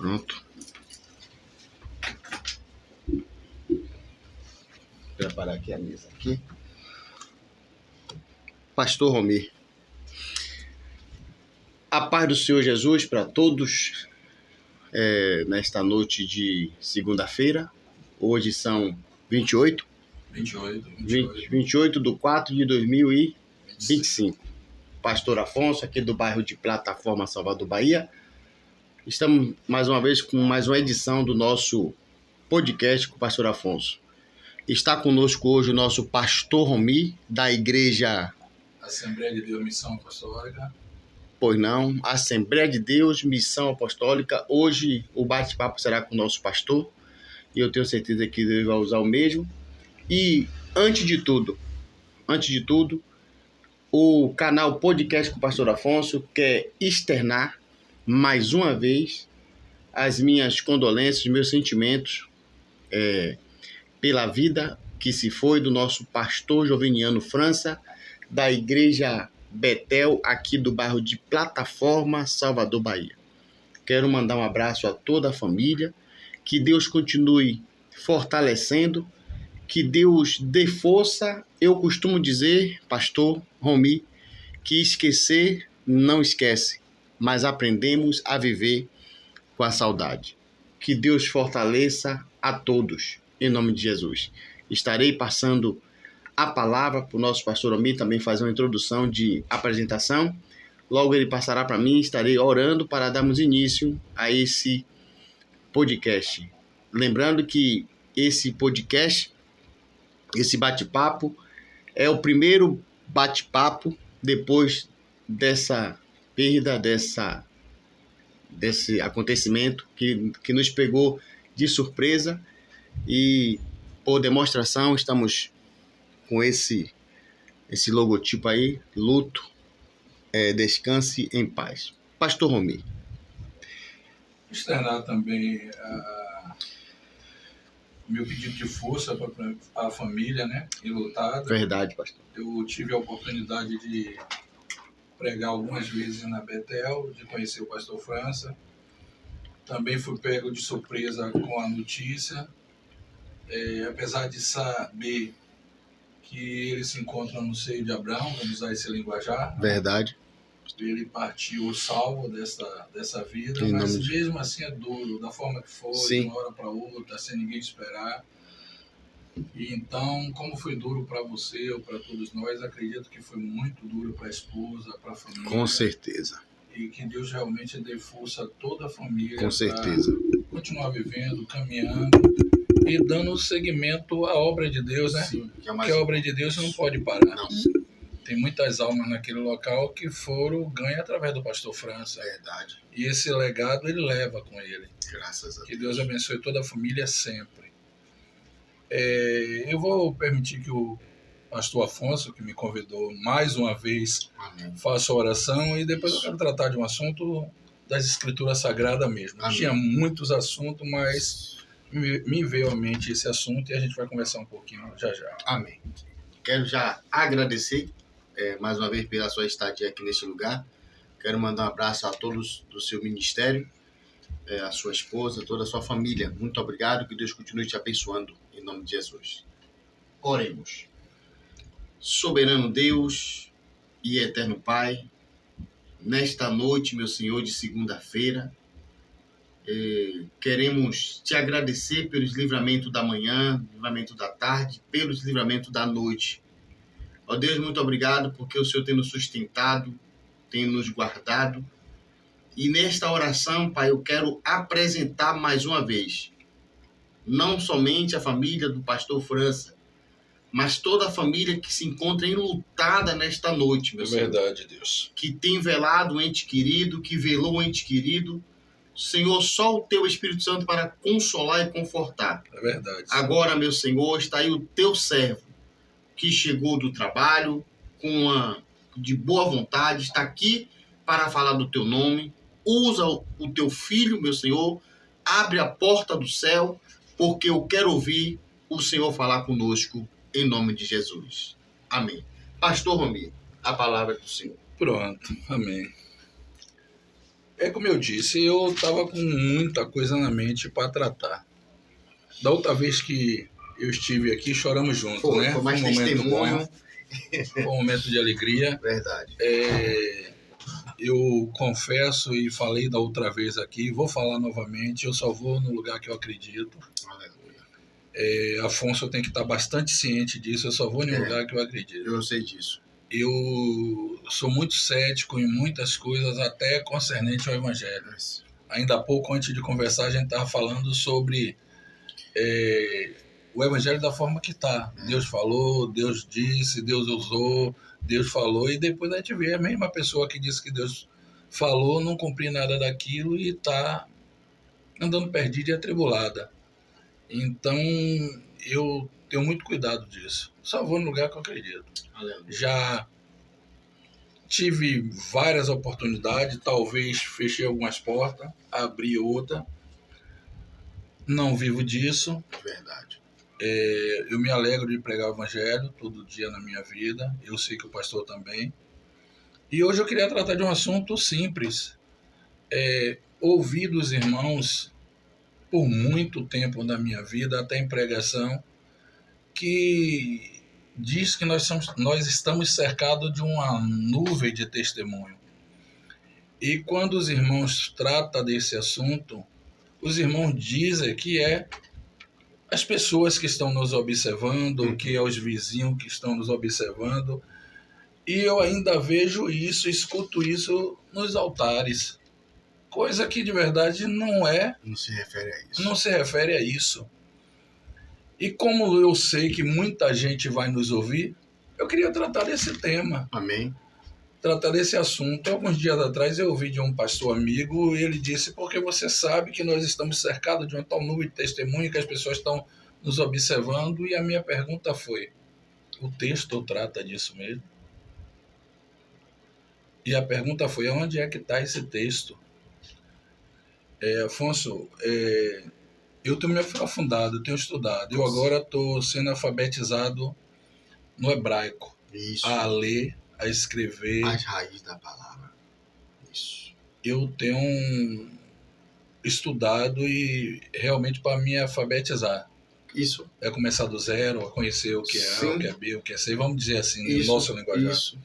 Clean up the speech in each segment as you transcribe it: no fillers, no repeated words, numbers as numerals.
Pronto. Vou preparar aqui a mesa aqui. Pastor Romir. A paz do Senhor Jesus para todos nesta noite de segunda-feira. Hoje são 28 de 4 de 2025. Pastor Afonso, aqui do bairro de Plataforma, Salvador, Bahia. Estamos mais uma vez com mais uma edição do nosso podcast com o Pastor Afonso. Está conosco hoje o nosso Pastor Romir, da Igreja Assembleia de Deus Missão Apostólica. Pois não, Assembleia de Deus Missão Apostólica. Hoje o bate-papo será com o nosso pastor e eu tenho certeza que ele vai usar o mesmo. E antes de tudo, o canal Podcast com o Pastor Afonso quer externar mais uma vez as minhas condolências, meus sentimentos pela vida que se foi do nosso pastor Joviniano França, da Igreja Betel, aqui do bairro de Plataforma, Salvador, Bahia. Quero mandar um abraço a toda a família, que Deus continue fortalecendo, que Deus dê força. Eu costumo dizer, pastor Romir, que esquecer não esquece, mas aprendemos a viver com a saudade. Que Deus fortaleça a todos, em nome de Jesus. Estarei passando a palavra para o nosso pastor Romir também fazer uma introdução de apresentação. Logo ele passará para mim, estarei orando para darmos início a esse podcast. Lembrando que esse podcast, esse bate-papo, é o primeiro bate-papo depois dessa perda, desse acontecimento que nos pegou de surpresa, e por demonstração estamos com esse logotipo aí, luto, descanse em paz. Pastor Romir. Externar também o meu pedido de força para a família, né, enlutada. Verdade, pastor. Eu tive a oportunidade de pregar algumas vezes na Betel, de conhecer o pastor França. Também fui pego de surpresa com a notícia, apesar de saber que ele se encontra no seio de Abraão, vamos usar esse linguajar. Verdade. Ele partiu salvo dessa vida, Em mas nome de... mesmo assim é duro, da forma que foi, Sim. de uma hora para outra, sem ninguém esperar. E então, como foi duro para você ou para todos nós, acredito que foi muito duro para a esposa, para a família. Com certeza. E que Deus realmente dê força a toda a família. Com certeza. Continuar vivendo, caminhando e dando seguimento à obra de Deus, né? Sim, que a obra de Deus não pode parar. Não. Tem muitas almas naquele local que foram ganhas através do pastor França. Verdade. E esse legado ele leva com ele. Graças a Deus. Que Deus abençoe toda a família sempre. Eu vou permitir que o pastor Afonso, que me convidou mais uma vez, Amém. faça a oração, e depois eu quero tratar de um assunto das Escrituras Sagradas mesmo. Amém. Tinha muitos assuntos, mas me veio à mente esse assunto e a gente vai conversar um pouquinho já. Amém. Quero já agradecer mais uma vez pela sua estadia aqui neste lugar. Quero mandar um abraço a todos do seu ministério, a sua esposa, toda a sua família. Muito obrigado, que Deus continue te abençoando, em nome de Jesus. Oremos. Soberano Deus e eterno Pai, nesta noite, meu Senhor, de segunda-feira, queremos te agradecer pelos livramentos da manhã, livramento da tarde, pelos livramentos da noite. Ó Deus, muito obrigado porque o Senhor tem nos sustentado, tem nos guardado. E nesta oração, Pai, eu quero apresentar mais uma vez, não somente a família do pastor França, mas toda a família que se encontra enlutada nesta noite, meu Senhor. Verdade, Deus. Que tem velado um ente querido, que velou um ente querido. Senhor, só o Teu Espírito Santo para consolar e confortar. É verdade. Agora, meu Senhor, está aí o Teu servo, que chegou do trabalho de boa vontade, está aqui para falar do Teu nome. Usa o Teu filho, meu Senhor, abre a porta do céu, porque eu quero ouvir o Senhor falar conosco, em nome de Jesus. Amém. Pastor Romir, a palavra é do Senhor. Pronto, amém. É como eu disse, eu estava com muita coisa na mente para tratar. Da outra vez que eu estive aqui, choramos juntos, né? Foi mais um momento testemunho. bom, foi um momento de alegria. Verdade. Eu confesso e falei da outra vez aqui, vou falar novamente, eu só vou no lugar que eu acredito. Aleluia. Afonso tem que estar bastante ciente disso, eu só vou em um lugar que eu acredito. Eu sei disso. Eu sou muito cético em muitas coisas, até concernente ao Evangelho. Ainda há pouco, antes de conversar, a gente estava falando sobre o Evangelho da forma que está. Deus falou, Deus disse, Deus usou, Deus falou, e depois a gente vê a mesma pessoa que disse que Deus falou, não cumprir nada daquilo e está andando perdida e atribulada. Então, eu tenho muito cuidado disso. Só vou no lugar que eu acredito. Aleluia. Já tive várias oportunidades, talvez fechei algumas portas, abri outra. Não vivo disso. Verdade. Eu me alegro de pregar o Evangelho todo dia na minha vida. Eu sei que o pastor também. E hoje eu queria tratar de um assunto simples. Ouvi dos irmãos por muito tempo na minha vida, até em pregação, que diz que nós estamos cercados de uma nuvem de testemunho. E quando os irmãos tratam desse assunto, os irmãos dizem que as pessoas que estão nos observando, que é os vizinhos que estão nos observando. E eu ainda vejo isso, escuto isso nos altares. Coisa que de verdade não se refere a isso. Não se refere a isso. E como eu sei que muita gente vai nos ouvir, eu queria tratar desse tema. Amém. Tratar desse assunto. Alguns dias atrás eu ouvi de um pastor amigo e ele disse: porque você sabe que nós estamos cercados de uma tal nuvem de testemunho que as pessoas estão nos observando. E a minha pergunta foi: o texto trata disso mesmo? E a pergunta foi: onde é que está esse texto? Afonso, eu tenho me aprofundado, eu tenho estudado. Eu agora estou sendo alfabetizado no hebraico. Isso. A ler, a escrever. As raízes da palavra. Isso. Eu tenho estudado e realmente para me alfabetizar. Isso. É começar do zero, a conhecer o que é A, o que é B, o que é C, vamos dizer assim, no nosso linguajar. Isso.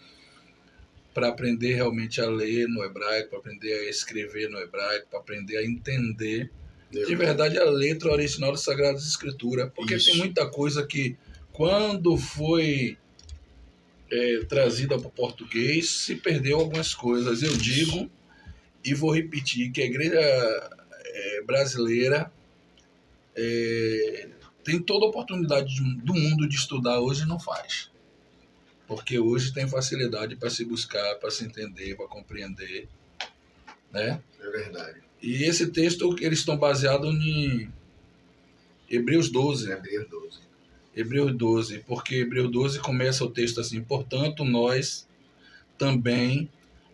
Para aprender realmente a ler no hebraico, para aprender a escrever no hebraico, para aprender a entender de verdade a letra original das Sagradas Escrituras. Porque tem muita coisa que, quando foi trazida para o português, se perdeu algumas coisas. Eu digo, e vou repetir, que a igreja brasileira tem toda a oportunidade do mundo de estudar hoje e não faz. Porque hoje tem facilidade para se buscar, para se entender, para compreender. Né? É verdade. E esse texto, eles estão baseados em Hebreus 12. Hebreus 12, porque Hebreus 12 começa o texto assim: portanto, nós também,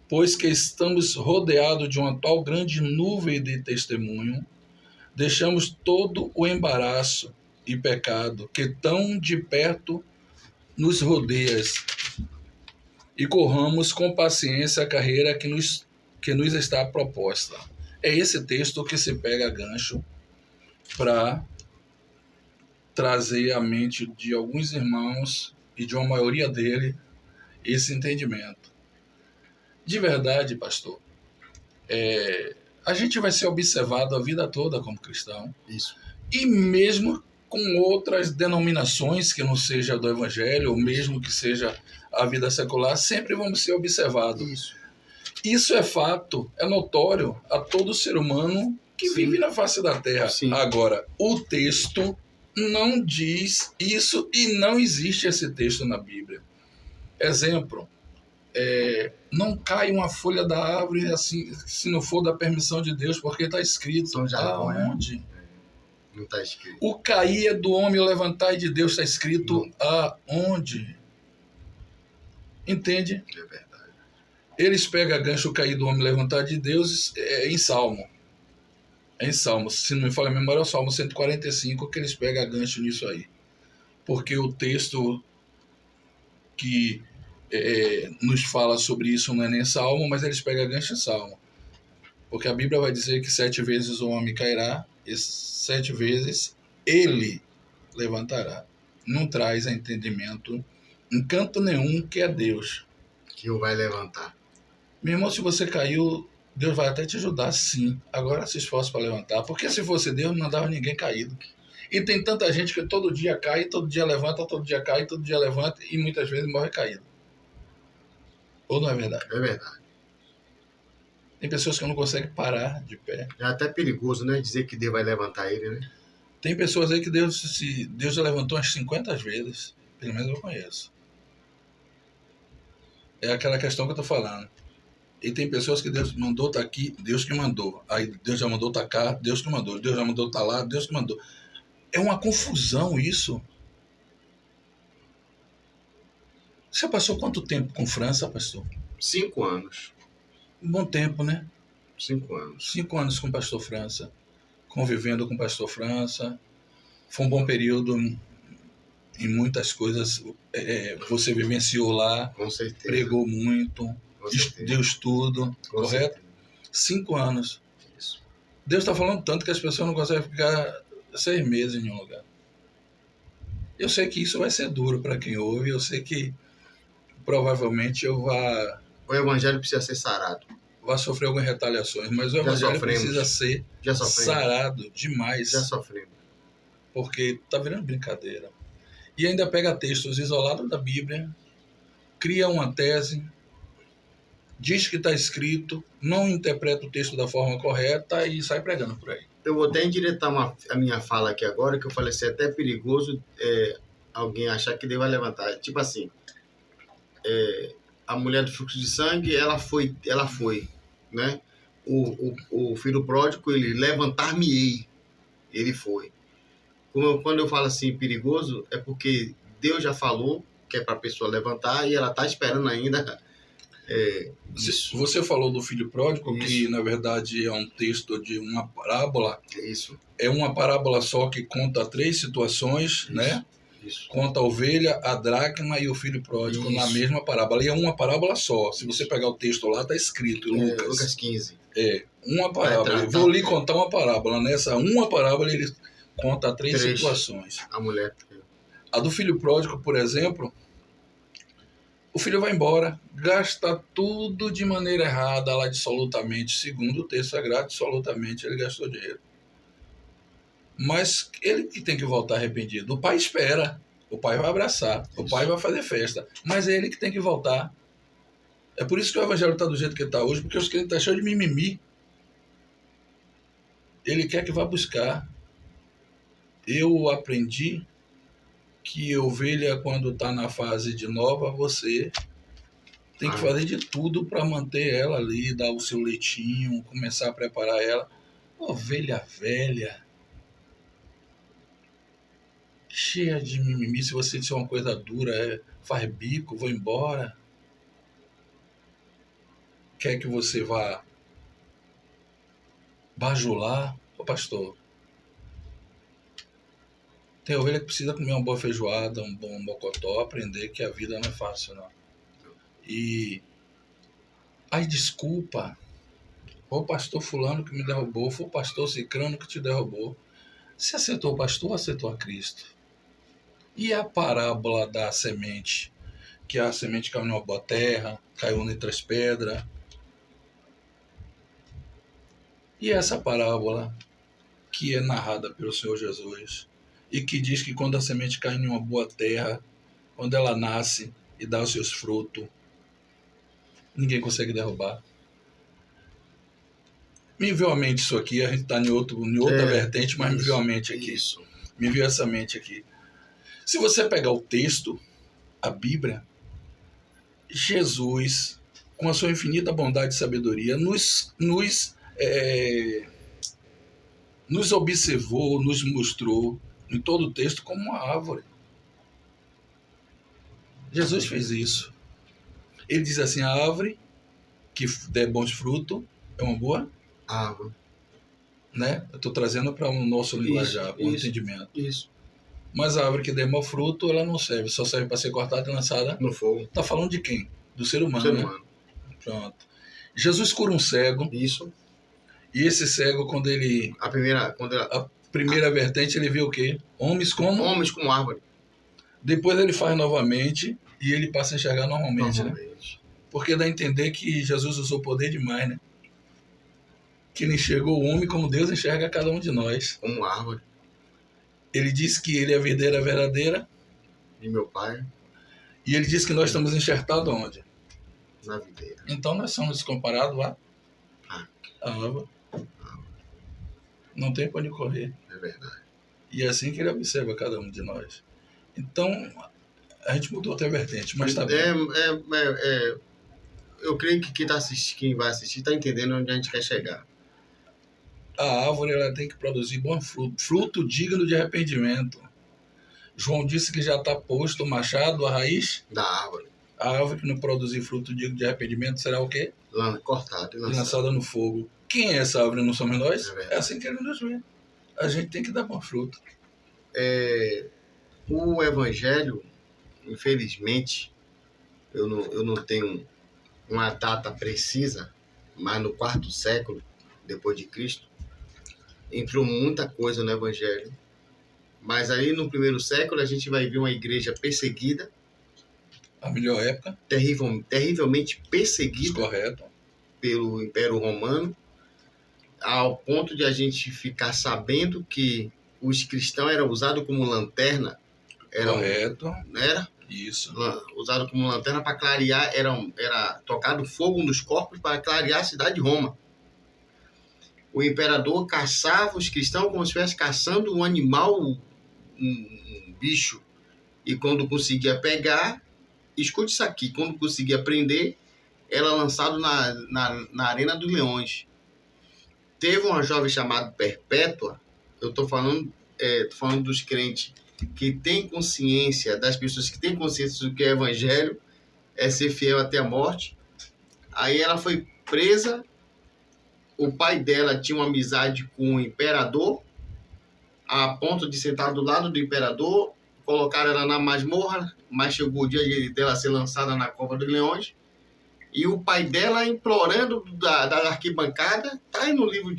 pois que estamos rodeados de uma tal grande nuvem de testemunho, deixamos todo o embaraço e pecado que tão de perto nos rodeia e corramos com paciência a carreira que nos está proposta. É esse texto que se pega gancho para trazer à mente de alguns irmãos e de uma maioria dele esse entendimento. De verdade, pastor, a gente vai ser observado a vida toda como cristão. Isso. E mesmo com outras denominações que não seja do Evangelho, ou mesmo que seja a vida secular, sempre vamos ser observados. Isso é fato, é notório a todo ser humano que vive na face da Terra. Sim. Agora, o texto não diz isso e não existe esse texto na Bíblia. Exemplo, não cai uma folha da árvore assim, se não for da permissão de Deus, porque está escrito. Aonde? Não está escrito. O cair é do homem, o levantar é de Deus, está escrito aonde? Entende? É verdade. Eles pegam gancho, o cair do homem, levantar de Deus, em Salmo. Em Salmo, se não me falha a memória, é o Salmo 145 que eles pegam gancho nisso aí. Porque o texto que nos fala sobre isso não é nem Salmo, mas eles pegam gancho em Salmo. Porque a Bíblia vai dizer que 7 vezes o homem cairá e 7 vezes ele levantará. Não traz a entendimento em canto nenhum que é Deus. Que o vai levantar. Meu irmão, se você caiu, Deus vai até te ajudar, sim. Agora se esforce para levantar. Porque se fosse Deus, não dava ninguém caído. E tem tanta gente que todo dia cai, todo dia levanta, todo dia cai, todo dia levanta e muitas vezes morre caído. Ou não é verdade? É verdade. Tem pessoas que não conseguem parar de pé. É até perigoso, né? Dizer que Deus vai levantar ele, né? Tem pessoas aí que Deus já levantou umas 50 vezes. Pelo menos eu conheço. É aquela questão que eu tô falando. E tem pessoas que Deus mandou tá aqui, Deus que mandou. Aí Deus já mandou tá cá, Deus que mandou. Deus já mandou tá lá, Deus que mandou. É uma confusão isso. Você passou quanto tempo com França, pastor? 5 anos. Um bom tempo, né? 5 anos. 5 anos com o pastor França. Convivendo com o pastor França. Foi um bom período em muitas coisas. Você vivenciou lá. Com certeza. Pregou muito. Deu estudo. Com correto? certeza. 5 anos. Isso. Deus está falando tanto que as pessoas não conseguem ficar 6 meses em um lugar. Eu sei que isso vai ser duro para quem ouve. Eu sei que provavelmente eu O evangelho precisa ser sarado. vá sofrer algumas retaliações, mas o evangelho precisa ser sarado demais. Já sofremos. Porque tá virando brincadeira. E ainda pega textos isolados da Bíblia, cria uma tese, diz que está escrito, não interpreta o texto da forma correta e sai pregando por aí. Eu vou até endireitar a minha fala aqui agora, que eu falei assim, é até perigoso alguém achar que Deus vai levantar. Tipo assim, a mulher do fluxo de sangue, ela foi, né? O filho pródigo, ele levantar-me-ei, ele foi. Quando eu falo assim, perigoso, é porque Deus já falou que é para a pessoa levantar e ela está esperando ainda isso. Você falou do filho pródigo, Isso. que na verdade é um texto de uma parábola. Isso. É uma parábola só que conta 3 situações, Isso. né? Isso. Conta a ovelha, a dracma e o filho pródigo na mesma parábola. E é uma parábola só. Se você pegar o texto lá, está escrito, Lucas. Lucas 15. Uma parábola. Eu vou lhe contar uma parábola. Nessa uma parábola ele conta 3 situações. A mulher. A do filho pródigo, por exemplo, o filho vai embora, gasta tudo de maneira errada, lá absolutamente, segundo o texto sagrado, absolutamente ele gastou dinheiro. Mas ele que tem que voltar arrependido. O pai espera, o pai vai abraçar, o pai vai fazer festa, mas é ele que tem que voltar. É por isso que o evangelho está do jeito que está hoje, porque os crentes estão cheios de mimimi. Ele quer que vá buscar. Eu aprendi que ovelha, quando está na fase de nova, você tem que fazer de tudo para manter ela ali, dar o seu leitinho, começar a preparar ela. Ovelha velha, cheia de mimimi, se você disser uma coisa dura, faz bico, vou embora. Quer que você vá bajular? Ô pastor, tem ovelha que precisa comer uma boa feijoada, um bom mocotó, aprender que a vida não é fácil, não. E aí desculpa, foi o pastor fulano que me derrubou, foi o pastor cicrano que te derrubou. Você aceitou o pastor ou aceitou a Cristo? E a parábola da semente, que a semente caiu numa boa terra, caiu entre as pedras. E essa parábola que é narrada pelo Senhor Jesus e que diz que quando a semente cai em uma boa terra, quando ela nasce e dá os seus frutos, ninguém consegue derrubar. Me enviou à mente isso aqui, a gente está em outra vertente, mas me enviou à mente aqui. Isso. Me enviou essa mente aqui. Se você pegar o texto, a Bíblia, Jesus, com a sua infinita bondade e sabedoria, nos observou, nos mostrou em todo o texto como uma árvore. Jesus fez isso. Ele diz assim, a árvore que der bons frutos é uma boa árvore. Né? Eu estou trazendo para o nosso linguajar, para o entendimento. Isso. Mas a árvore que der mau fruto, ela não serve, só serve para ser cortada e lançada no fogo. Está falando de quem? Do ser humano, né? Humano. Pronto. Jesus cura um cego. Isso. E esse cego, quando ele... A primeira vertente, ele viu o quê? Homens como árvore. Depois ele faz novamente e ele passa a enxergar normalmente. Né? Porque dá a entender que Jesus usou poder demais, né? Que ele enxergou o homem como Deus enxerga cada um de nós. Como árvore. Ele disse que ele é a videira verdadeira. E meu pai. E ele disse que nós estamos enxertados onde? Na videira. Então nós somos comparados a árvore. Não tem para onde correr. É verdade. E é assim que ele observa cada um de nós. Então, a gente mudou até a vertente, mas tá bem. Eu creio que quem vai assistir está entendendo onde a gente quer chegar. A árvore ela tem que produzir bom fruto, fruto digno de arrependimento. João disse que já está posto o machado, a raiz da árvore. A árvore que não produzir fruto digno de arrependimento será o quê? Cortada e lançada no fogo. Quem é essa árvore? Não somos nós? É assim que ele nos vê. A gente tem que dar bom fruto. O Evangelho, infelizmente, eu não tenho uma data precisa, mas no 4º século depois de Cristo, entrou muita coisa no Evangelho. Mas aí no 1º século a gente vai ver uma igreja perseguida. A melhor época. Terrivelmente perseguida. Correto. Pelo Império Romano, ao ponto de a gente ficar sabendo que os cristãos eram usados como lanterna. Correto. Era? Isso. Usado como lanterna para clarear, era tocado fogo nos corpos para clarear a cidade de Roma. O imperador caçava os cristãos como se estivesse caçando um animal, um bicho. E quando conseguia pegar, escute isso aqui, quando conseguia prender, era lançado na Arena dos Leões. Teve uma jovem chamada Perpétua, eu estou falando dos crentes que têm consciência, das pessoas que têm consciência do que é evangelho, é ser fiel até a morte. Aí ela foi presa, o pai dela tinha uma amizade com o imperador, a ponto de sentar do lado do imperador, colocaram ela na masmorra, mas chegou o dia dela ser lançada na Cova dos Leões, e o pai dela implorando da arquibancada, tá aí no livro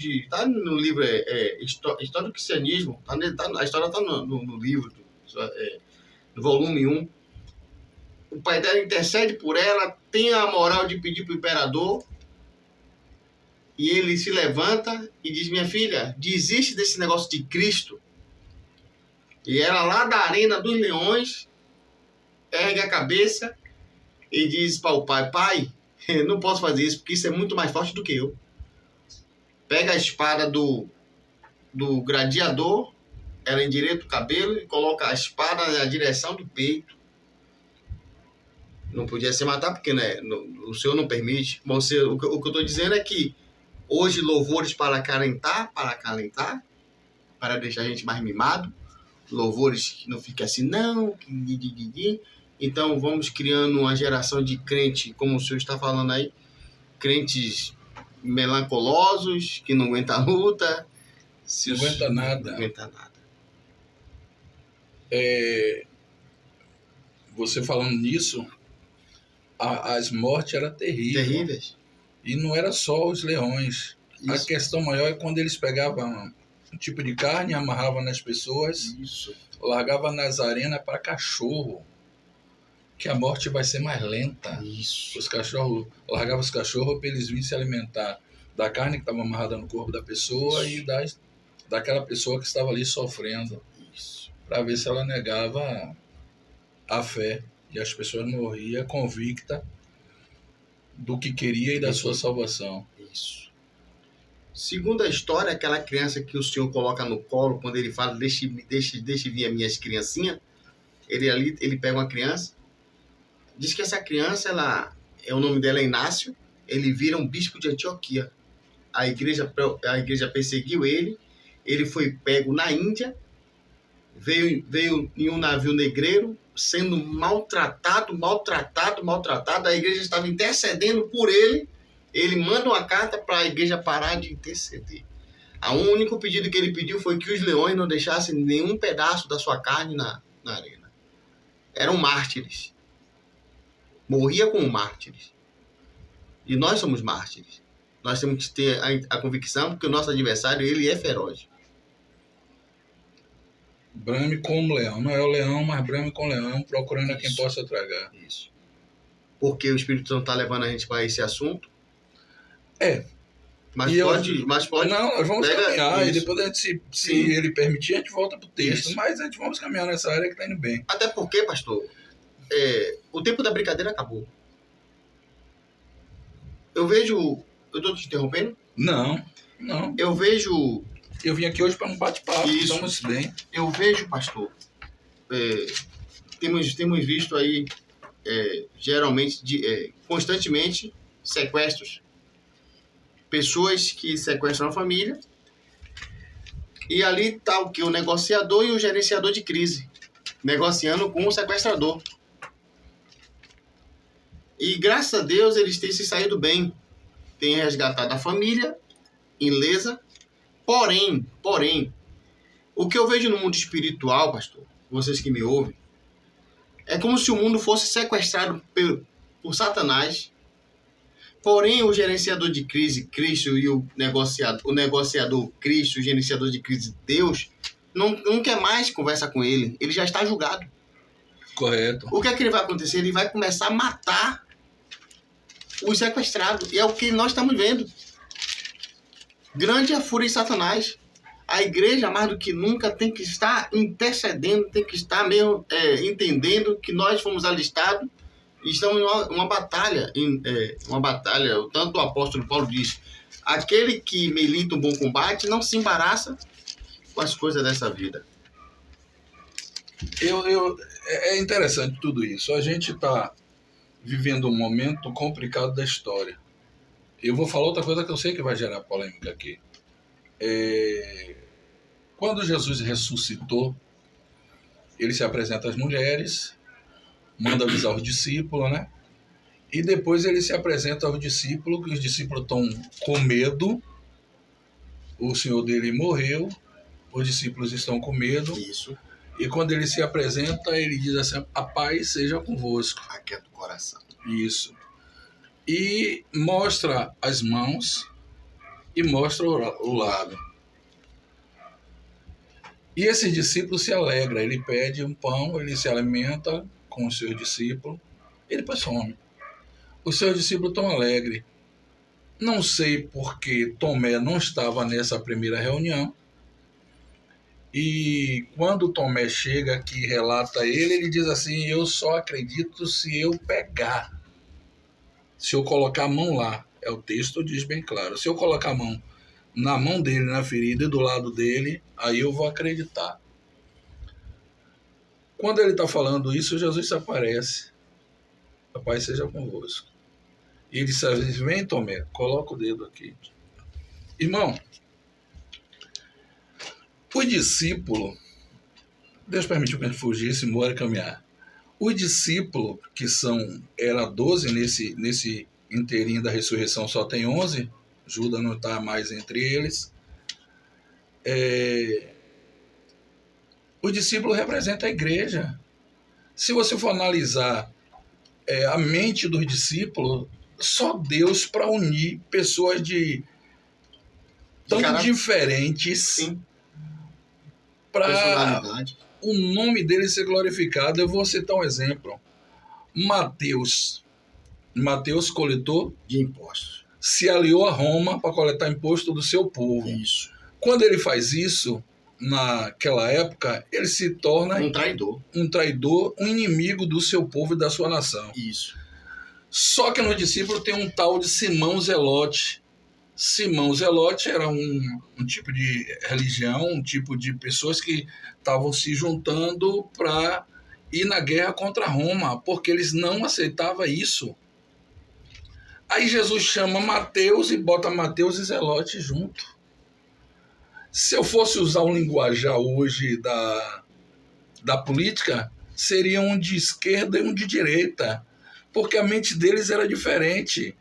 História do Cristianismo, a história está no livro, no volume 1. O pai dela intercede por ela, tem a moral de pedir para o imperador, e ele se levanta e diz: minha filha, desiste desse negócio de Cristo. E ela lá da Arena dos Leões ergue a cabeça e diz para o pai: pai, não posso fazer isso porque isso é muito mais forte do que eu. Pega a espada do gladiador, ela endireita o cabelo e coloca a espada na direção do peito. Não podia se matar porque, né, o Senhor não permite. Bom, o que eu estou dizendo é que hoje louvores para acalentar, para deixar a gente mais mimado. Louvores que não fiquem assim, não. Então vamos criando uma geração de crente, como o senhor está falando aí, crentes melancolosos, que não aguentam a luta. Não aguenta nada. Não aguenta nada. Você falando nisso, as mortes eram terríveis. E não era só os leões. Isso. A questão maior é quando eles pegavam um tipo de carne, amarravam nas pessoas, largavam nas arenas para cachorro, que a morte vai ser mais lenta. Isso. Os cachorros, largavam os cachorros para eles virem se alimentar da carne que estava amarrada no corpo da pessoa e daquela pessoa que estava ali sofrendo, para ver se ela negava a fé. E as pessoas morriam convictas do que queria e da sua salvação. Isso. Segundo a história, aquela criança que o senhor coloca no colo, quando ele fala, deixe vir as minhas criancinhas, ele pega uma criança, diz que essa criança, o nome dela é Inácio, ele vira um bispo de Antioquia. A igreja perseguiu ele foi pego na Índia, veio em um navio negreiro, sendo maltratado, a igreja estava intercedendo por ele manda uma carta para a igreja parar de interceder. O único pedido que ele pediu foi que os leões não deixassem nenhum pedaço da sua carne na arena. Eram mártires. Morria como mártires. E nós somos mártires. Nós temos que ter a convicção, porque o nosso adversário, ele é feroz. Brame como leão. Não é o leão, mas brame com leão, procurando a quem possa tragar. Isso. Porque o Espírito Santo está levando a gente para esse assunto. Mas pode. Não, nós vamos caminhar isso. e depois a gente, se ele permitir, a gente volta pro texto. Isso. Mas a gente vamos caminhar nessa área que está indo bem. Até porque, pastor, o tempo da brincadeira acabou. Eu vejo... Eu estou te interrompendo? Não. Eu vejo... Eu vim aqui hoje para um bate-papo, estamos bem. Eu vejo, pastor, temos visto aí, geralmente, constantemente, sequestros. Pessoas que sequestram a família. E ali está o quê? O negociador e o gerenciador de crise. Negociando com o sequestrador. E graças a Deus eles têm se saído bem. Têm resgatado a família, ilesa. Porém, o que eu vejo no mundo espiritual, pastor, vocês que me ouvem, é como se o mundo fosse sequestrado por Satanás. Porém, o gerenciador de crise, Cristo, e o negociador Cristo, o gerenciador de crise, Deus, não quer mais conversa com ele. Ele já está julgado. Correto. O que é que ele vai acontecer? Ele vai começar a matar os sequestrados. E é o que nós estamos vendo. Grande é a fúria de Satanás. A igreja, mais do que nunca, tem que estar intercedendo, tem que estar mesmo entendendo que nós fomos alistados e estamos em uma batalha. Tanto o apóstolo Paulo diz, aquele que milita um bom combate não se embaraça com as coisas dessa vida. É interessante tudo isso. A gente está vivendo um momento complicado da história. Eu vou falar outra coisa que eu sei que vai gerar polêmica aqui. Quando Jesus ressuscitou, ele se apresenta às mulheres, manda avisar os discípulos, né? E depois ele se apresenta aos discípulos, que os discípulos estão com medo, o Senhor dele morreu, os discípulos estão com medo. Isso. E quando ele se apresenta, ele diz assim, a paz seja convosco. Aquieta o coração. Isso. E mostra as mãos e mostra o lado. E esse discípulo se alegra, ele pede um pão, ele se alimenta com os seus discípulos e depois some. Os seus discípulos estão alegres. Não sei porque Tomé não estava nessa primeira reunião. E quando Tomé chega aqui e relata ele diz assim, eu só acredito se eu pegar. Se eu colocar a mão lá, o texto diz bem claro, se eu colocar a mão na mão dele, na ferida e do lado dele, aí eu vou acreditar. Quando ele está falando isso, Jesus se aparece. A paz seja convosco. E ele diz, vem Tomé, coloca o dedo aqui. Irmão, o discípulo, Deus permitiu que a gente fugisse e embora caminhar. Os discípulos, que era 12 nesse inteirinho da ressurreição, só tem 11, Judas não está mais entre eles. O discípulo representa a igreja. Se você for analisar a mente dos discípulos, só Deus para unir pessoas tão diferentes para o nome dele ser glorificado. Eu vou citar um exemplo. Mateus, coletor de impostos, se aliou a Roma para coletar imposto do seu povo. Isso. Quando ele faz isso, naquela época, ele se torna um traidor, um inimigo do seu povo e da sua nação. Isso. Só que no discípulo tem um tal de Simão Zelote. Simão Zelote era um tipo de religião, um tipo de pessoas que estavam se juntando para ir na guerra contra Roma, porque eles não aceitavam isso. Aí Jesus chama Mateus e bota Mateus e Zelote junto. Se eu fosse usar um linguajar hoje da política, seria um de esquerda e um de direita, porque a mente deles era diferente.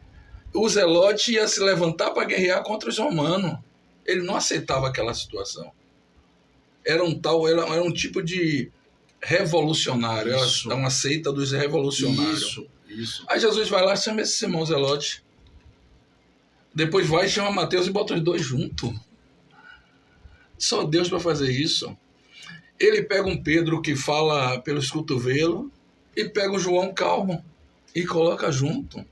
O Zelote ia se levantar para guerrear contra os romanos. Ele não aceitava aquela situação. Era um tipo de revolucionário. Isso. Era uma seita dos revolucionários. Isso. Aí Jesus vai lá e chama esse Simão Zelote. Depois vai, chama Mateus e bota os dois juntos. Só Deus para fazer isso. Ele pega um Pedro que fala pelos cotovelos e pega um João calmo e coloca junto.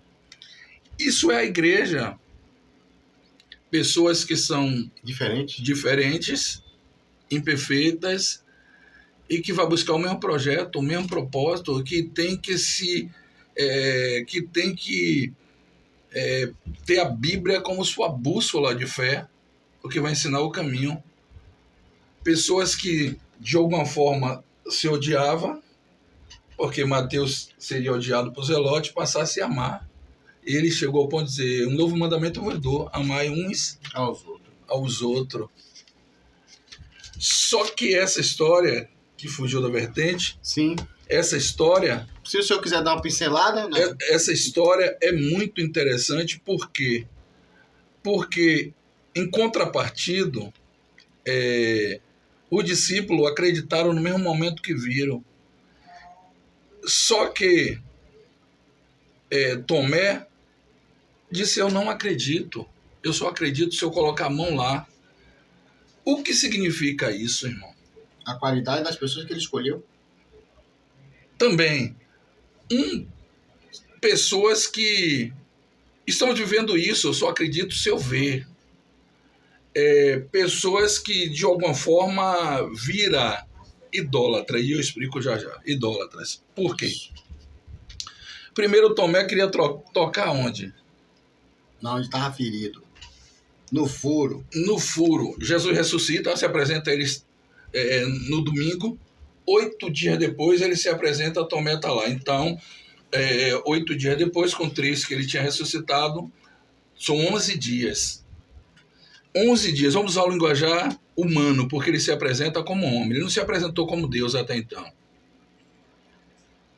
Isso é a igreja. Pessoas que são diferentes, imperfeitas, e que vai buscar o mesmo projeto, o mesmo propósito, que tem que ter a Bíblia como sua bússola de fé, o que vai ensinar o caminho. Pessoas que, de alguma forma, se odiavam, porque Mateus seria odiado por Zelote, passasse a amar. Ele chegou ao ponto de dizer, um novo mandamento eu vos dou, amai uns aos outros. Só que essa história, que fugiu da vertente, sim, essa história... Se o senhor quiser dar uma pincelada... Né? Essa história é muito interessante, por quê? Porque, em contrapartido, o discípulo acreditaram no mesmo momento que viram. Só que Tomé disse, eu não acredito. Eu só acredito se eu colocar a mão lá. O que significa isso, irmão? A qualidade das pessoas que ele escolheu. Também. Pessoas que estão vivendo isso, eu só acredito se eu ver. Pessoas que, de alguma forma, vira idólatra. E eu explico já já. Idólatras. Por quê? Primeiro, Tomé queria tocar onde? Não, onde estava ferido. No furo. No furo. Jesus ressuscita, se apresenta a eles no domingo. 8 dias depois, ele se apresenta, a Tomé está lá. Então, 8 dias depois, com 3 que ele tinha ressuscitado, são 11 dias. 11 dias. Vamos usar o linguajar humano, porque ele se apresenta como homem. Ele não se apresentou como Deus até então.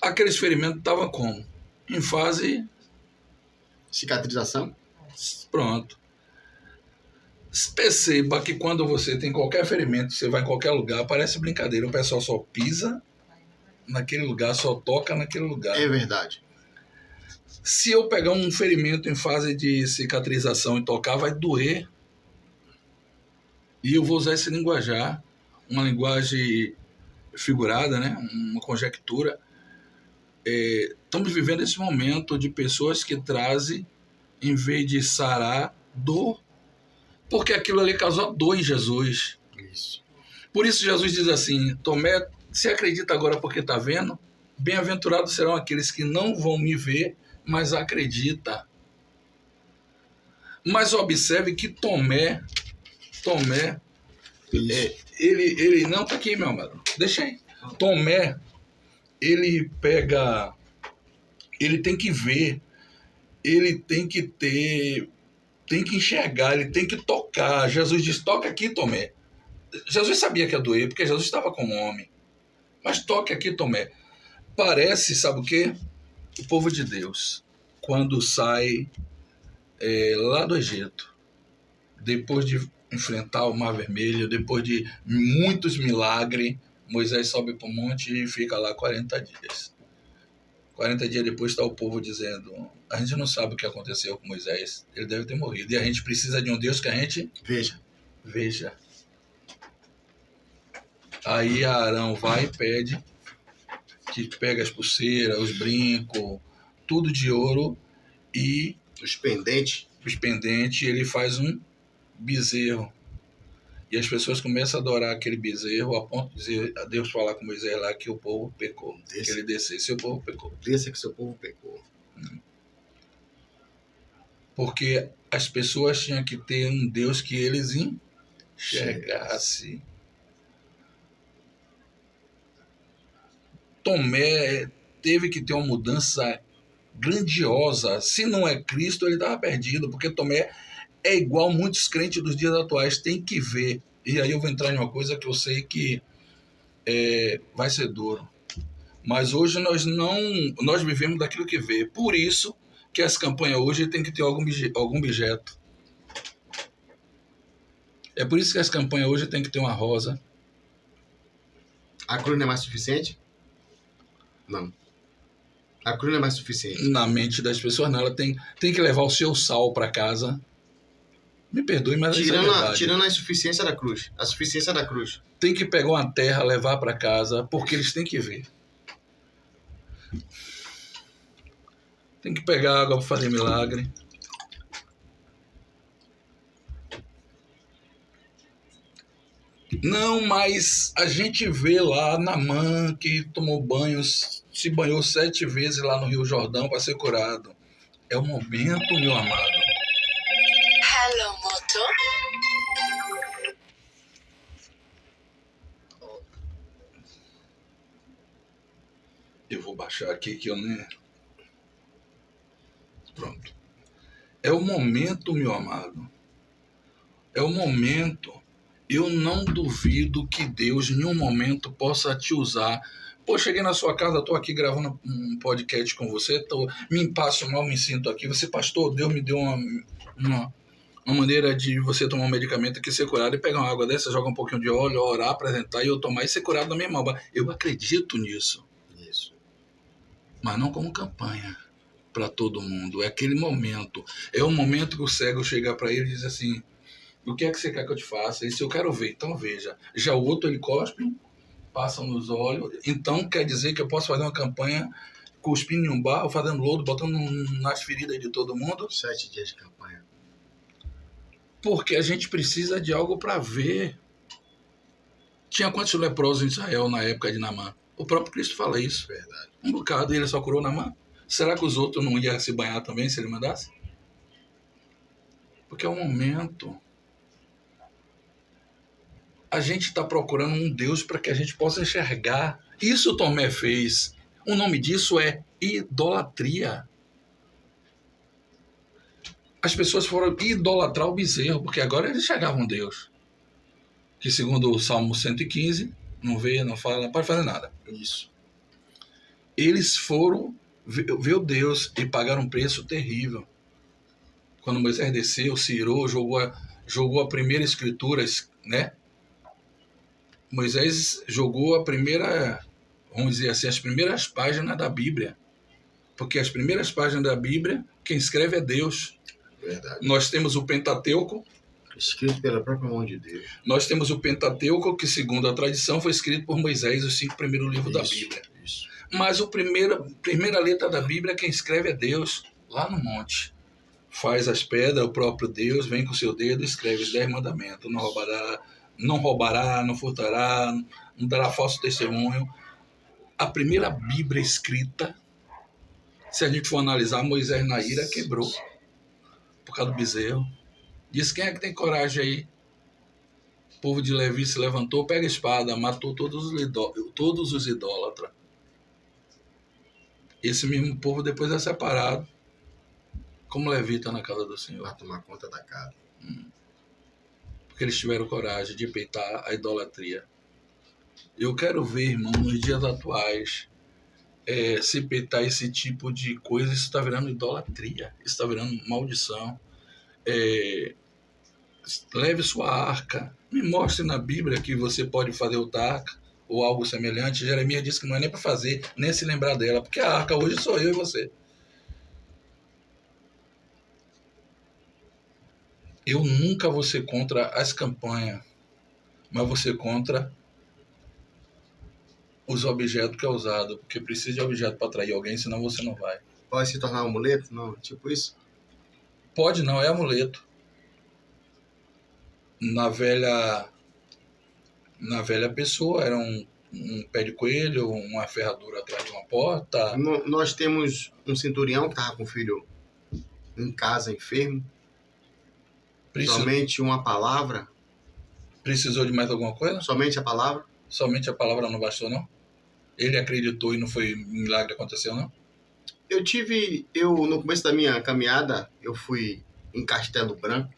Aqueles ferimentos estavam como? Em fase... cicatrização. Pronto. Perceba que quando você tem qualquer ferimento, você vai em qualquer lugar, parece brincadeira, o pessoal só pisa naquele lugar, só toca naquele lugar. É verdade. Se eu pegar um ferimento em fase de cicatrização e tocar, vai doer. E eu vou usar esse linguajar, uma linguagem figurada, né? Uma conjectura. Estamos vivendo esse momento de pessoas que trazem, em vez de sarar, dor. Porque aquilo ali causou dor em Jesus. Isso. Por isso Jesus diz assim, Tomé, você acredita agora porque está vendo? Bem-aventurados serão aqueles que não vão me ver, mas acreditam. Mas observe que Tomé, ele não está aqui, meu amado. Deixa aí. Tomé, ele tem que ver, ele tem que ter, tem que enxergar, ele tem que tocar. Jesus diz, toca aqui, Tomé. Jesus sabia que ia doer, porque Jesus estava como homem. Mas toque aqui, Tomé. Parece, sabe o quê? O povo de Deus, quando sai lá do Egito, depois de enfrentar o Mar Vermelho, depois de muitos milagres, Moisés sobe para o monte e fica lá 40 dias. 40 dias depois está o povo dizendo, a gente não sabe o que aconteceu com Moisés, ele deve ter morrido. E a gente precisa de um Deus que a gente veja. Aí Arão vai e pede, que pega as pulseiras, os brincos, tudo de ouro e... Os pendentes, ele faz um bezerro. E as pessoas começam a adorar aquele bezerro a ponto de dizer, a Deus falar com Moisés lá que o povo pecou. Que ele descesse, o povo pecou. Desça que seu povo pecou. Porque as pessoas tinham que ter um Deus que eles enxergassem. Tomé teve que ter uma mudança grandiosa. Se não é Cristo, ele estava perdido, porque Tomé é igual muitos crentes dos dias atuais, tem que ver. E aí eu vou entrar em uma coisa que eu sei que vai ser duro. Mas hoje nós vivemos daquilo que vê. Por isso que as campanhas hoje tem que ter algum objeto. É por isso que as campanhas hoje tem que ter uma rosa. A cruz não é mais suficiente? Não. A cruz não é mais suficiente. Na mente das pessoas, não. Ela tem que levar o seu sal para casa. Me perdoe, mas isso é verdade. Tirando a insuficiência da cruz. A suficiência da cruz. Tem que pegar uma terra, levar para casa, porque eles têm que ver. Tem que pegar água para fazer milagre. Não, mas a gente vê lá Naamã que tomou banhos, se banhou 7 vezes lá no Rio Jordão para ser curado. É o momento, meu amado. Hello, Moto. Eu vou baixar aqui que eu nem... Pronto. É o momento, meu amado. É o momento. Eu não duvido que Deus em um momento possa te usar. Pô, cheguei na sua casa, estou aqui gravando um podcast com você, me passo mal, me sinto aqui. Você, pastor, Deus me deu uma maneira de você tomar um medicamento aqui, ser curado, e pegar uma água dessa, jogar um pouquinho de óleo, orar, apresentar e eu tomar e ser curado na minha mão. Eu acredito nisso. Isso. Mas não como campanha para todo mundo. É aquele momento. É o momento que o cego chega para ele e diz assim: o que é que você quer que eu te faça? Isso eu quero ver, então veja. Já o outro, ele cospe, passa nos olhos. Então quer dizer que eu posso fazer uma campanha cuspindo em um barro, fazendo lodo, botando nas feridas de todo mundo? 7 dias de campanha. Porque a gente precisa de algo para ver. Tinha quantos leprosos em Israel na época de Naamã? O próprio Cristo fala isso. Verdade. Um bocado, e ele só curou Naamã. Será que os outros não iam se banhar também se ele mandasse? Porque é um momento. A gente está procurando um Deus para que a gente possa enxergar. Isso Tomé fez. O nome disso é idolatria. As pessoas foram idolatrar o bezerro, porque agora eles enxergavam Deus. Que segundo o Salmo 115, não vê, não fala, não pode fazer nada. Isso. Eles foram ver o Deus e pagaram um preço terrível. Quando Moisés desceu, se irou, jogou a primeira escritura, né? Moisés jogou a primeira, vamos dizer assim, as primeiras páginas da Bíblia. Porque as primeiras páginas da Bíblia, quem escreve é Deus. Verdade. Nós temos o Pentateuco. Escrito pela própria mão de Deus. Nós temos o Pentateuco, que segundo a tradição foi escrito por Moisés, os 5 primeiros livros da Bíblia. Isso. Mas a primeira letra da Bíblia, quem escreve é Deus, lá no monte. Faz as pedras, o próprio Deus vem com o seu dedo e escreve os 10 mandamentos. Não roubará, não furtará, não dará falso testemunho. A primeira Bíblia escrita, se a gente for analisar, Moisés na ira quebrou por causa do bezerro. Diz: quem é que tem coragem aí? O povo de Levi se levantou, pega a espada, matou todos os idólatras. Esse mesmo povo depois é separado, como levita na casa do Senhor. Para tomar conta da casa. Porque eles tiveram coragem de peitar a idolatria. Eu quero ver, irmão, nos dias atuais, se peitar esse tipo de coisa. Isso está virando idolatria, isso está virando maldição. Leve sua arca. Me mostre na Bíblia que você pode fazer outra arca ou algo semelhante. Jeremias disse que não é nem para fazer, nem se lembrar dela, porque a arca hoje sou eu e você. Eu nunca vou ser contra as campanhas, mas vou ser contra os objetos que é usado, porque precisa de objeto para atrair alguém, senão você não vai. Pode se tornar um amuleto? Não, tipo isso? Pode não, é amuleto. Na velha pessoa era um pé de coelho, uma ferradura atrás de uma porta. Nós temos um centurião que estava com o filho em casa, enfermo. Somente uma palavra. Precisou de mais alguma coisa? Somente a palavra. Somente a palavra não bastou, não? Ele acreditou e não foi milagre aconteceu, não? No começo da minha caminhada, eu fui em Castelo Branco,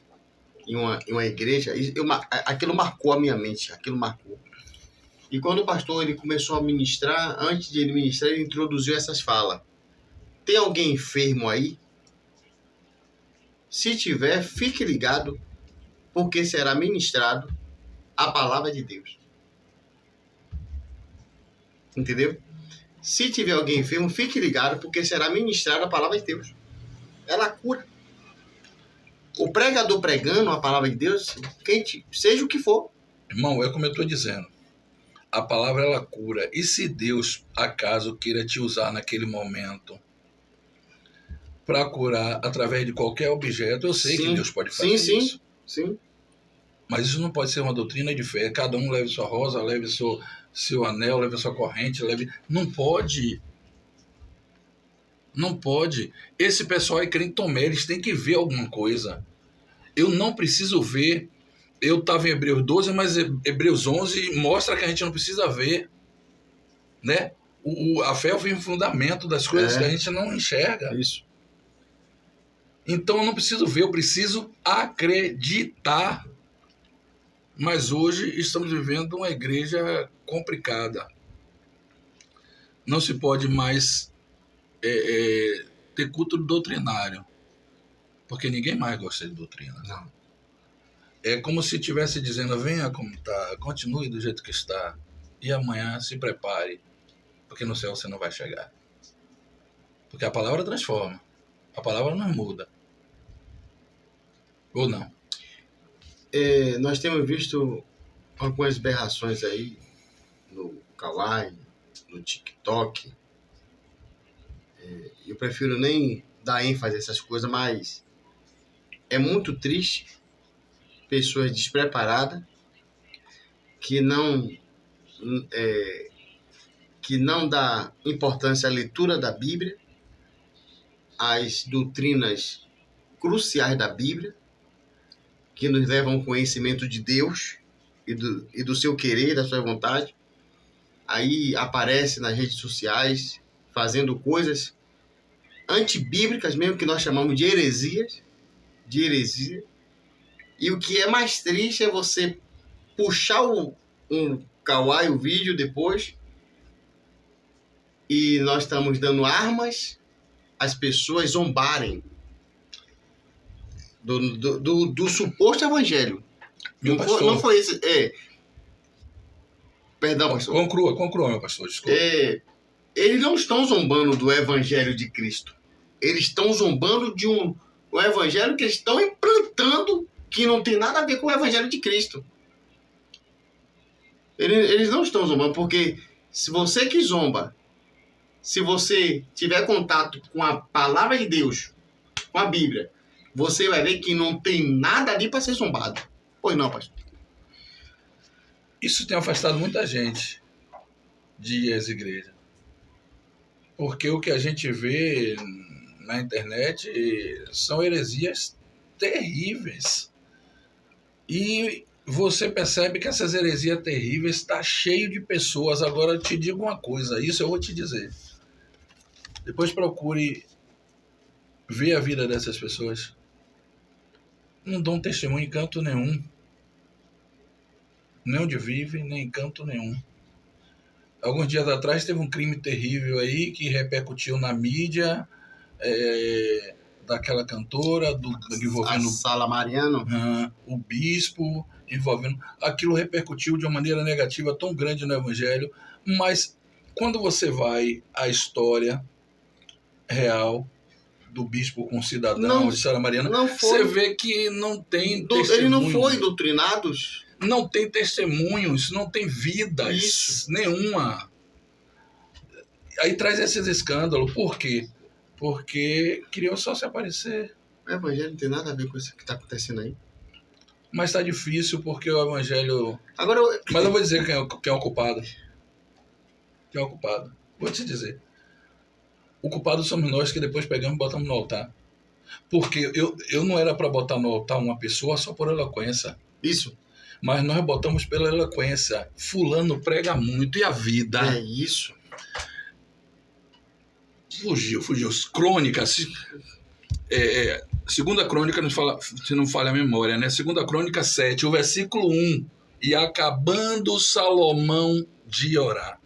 em uma igreja, aquilo marcou a minha mente, aquilo marcou. E quando o pastor ele começou a ministrar, antes de ele ministrar, ele introduziu essas falas. Tem alguém enfermo aí? Se tiver, fique ligado, porque será ministrado a palavra de Deus. Entendeu? Se tiver alguém enfermo, fique ligado, porque será ministrada a palavra de Deus. Ela cura. o pregador pregando a palavra de Deus, seja o que for. Irmão, é como eu estou dizendo. A palavra, ela cura. E se Deus, acaso, queira te usar naquele momento para curar através de qualquer objeto, eu sei que Deus pode fazer isso. Sim. Mas isso não pode ser uma doutrina de fé. Cada um leve sua rosa, leve seu anel, leve sua corrente, leve... Não pode. Não pode. Esse pessoal é crente Tomé, eles têm que ver alguma coisa. Eu não preciso ver. Eu estava em Hebreus 12, mas Hebreus 11 mostra que a gente não precisa ver. Né? A fé é o fundamento das coisas que a gente não enxerga. Isso. Então eu não preciso ver, eu preciso acreditar. Mas hoje estamos vivendo uma igreja complicada. Não se pode mais ter culto doutrinário, porque ninguém mais gosta de doutrina. Não. É como se estivesse dizendo, venha como está, continue do jeito que está, e amanhã se prepare, porque no céu você não vai chegar. Porque a palavra transforma, a palavra não muda. Ou não? Nós temos visto algumas berrações aí no Kawaii, no TikTok. Eu prefiro nem dar ênfase a essas coisas, mas é muito triste pessoas despreparadas que não dá importância à leitura da Bíblia, às doutrinas cruciais da Bíblia, que nos levam ao conhecimento de Deus e do seu querer, da sua vontade. Aí aparece nas redes sociais fazendo coisas antibíblicas mesmo, que nós chamamos de heresias, E o que é mais triste é você puxar um kawaii, o vídeo depois, e nós estamos dando armas às pessoas zombarem do suposto evangelho. Não foi esse. Perdão, pastor. Conclua, meu pastor, desculpa. Eles não estão zombando do evangelho de Cristo. Eles estão zombando de um evangelho que eles estão implantando, que não tem nada a ver com o evangelho de Cristo. Eles não estão zombando, porque se você que zomba, se você tiver contato com a palavra de Deus, com a Bíblia, você vai ver que não tem nada ali para ser zombado. Pois não, pastor? Isso tem afastado muita gente de ir às igrejas. Porque o que a gente vê na internet são heresias terríveis. E você percebe que essas heresias terríveis estão cheio de pessoas. Agora eu te digo uma coisa, isso eu vou te dizer. Depois procure ver a vida dessas pessoas. Não dão testemunho em canto nenhum. Nem onde vive, nem em canto nenhum. Alguns dias atrás teve um crime terrível aí que repercutiu na mídia, daquela cantora, envolvendo a Sala Mariano. O bispo, envolvendo... Aquilo repercutiu de uma maneira negativa tão grande no Evangelho, mas quando você vai à história real do bispo com o cidadão de Sala Mariana, você vê que não tem testemunho. Ele não foi doutrinado. Não tem testemunhos, não tem vidas nenhuma. Aí traz esses escândalos. Por quê? Porque queriam só se aparecer. O evangelho não tem nada a ver com isso que está acontecendo aí. Mas está difícil porque o evangelho... Agora, Mas eu vou dizer quem é o culpado. Quem é o culpado? Vou te dizer. O culpado somos nós que depois pegamos e botamos no altar. Porque eu não era para botar no altar uma pessoa só por eloquência. Isso. Mas nós botamos pela eloquência. Fulano prega muito e a vida. É isso. Fugiu. Crônicas. Segunda Crônica, se não falha a memória, né? Segunda Crônica 7, o versículo 1. E acabando Salomão de orar.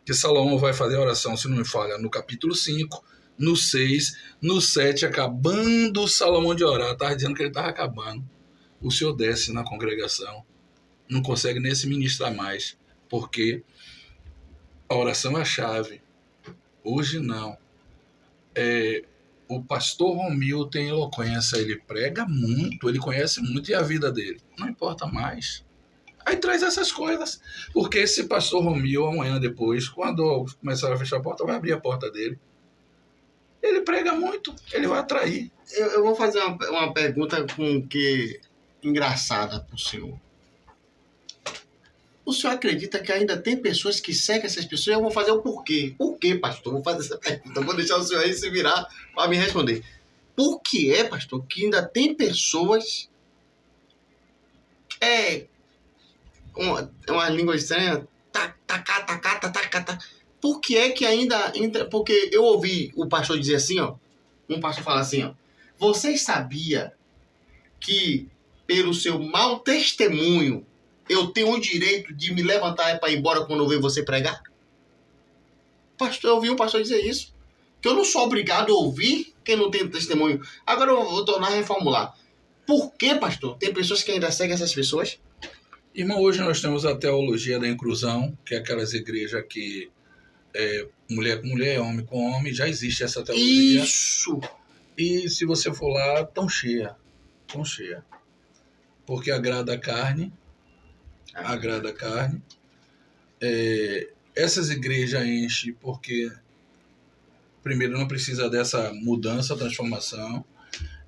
Que Salomão vai fazer a oração, se não me falha, no capítulo 5, no 6, no 7, acabando Salomão de orar. Estava dizendo que ele estava acabando. O Senhor desce na congregação, não consegue nem se ministrar mais, porque a oração é a chave. Hoje não. O pastor Romil tem eloquência, ele prega muito, ele conhece muito e a vida dele. Não importa mais. Aí traz essas coisas. Porque esse pastor Romil, amanhã depois, quando começar a fechar a porta, vai abrir a porta dele. Ele prega muito, ele vai atrair. Eu vou fazer uma pergunta com que engraçada para o senhor. O senhor acredita que ainda tem pessoas que seguem essas pessoas? Eu vou fazer o porquê. Por quê, pastor? Vou fazer essa pergunta. Vou deixar o senhor aí se virar para me responder. Por que é, pastor, que ainda tem pessoas... uma língua estranha... Por que é que ainda... Porque eu ouvi o pastor dizer assim, ó. Um pastor falar assim, ó. Vocês sabiam que pelo seu mau testemunho eu tenho o direito de me levantar para ir embora quando eu ver você pregar? Pastor, eu ouvi um pastor dizer isso. Que eu não sou obrigado a ouvir quem não tem testemunho. Agora eu vou tornar a reformular. Por que, pastor? Tem pessoas que ainda seguem essas pessoas? Irmão, hoje nós temos a teologia da inclusão, que é aquelas igrejas que mulher com mulher, homem com homem, já existe essa teologia. Isso! E se você for lá, tão cheia. Porque agrada a carne. Essas igrejas enchem porque, primeiro, não precisa dessa mudança, transformação.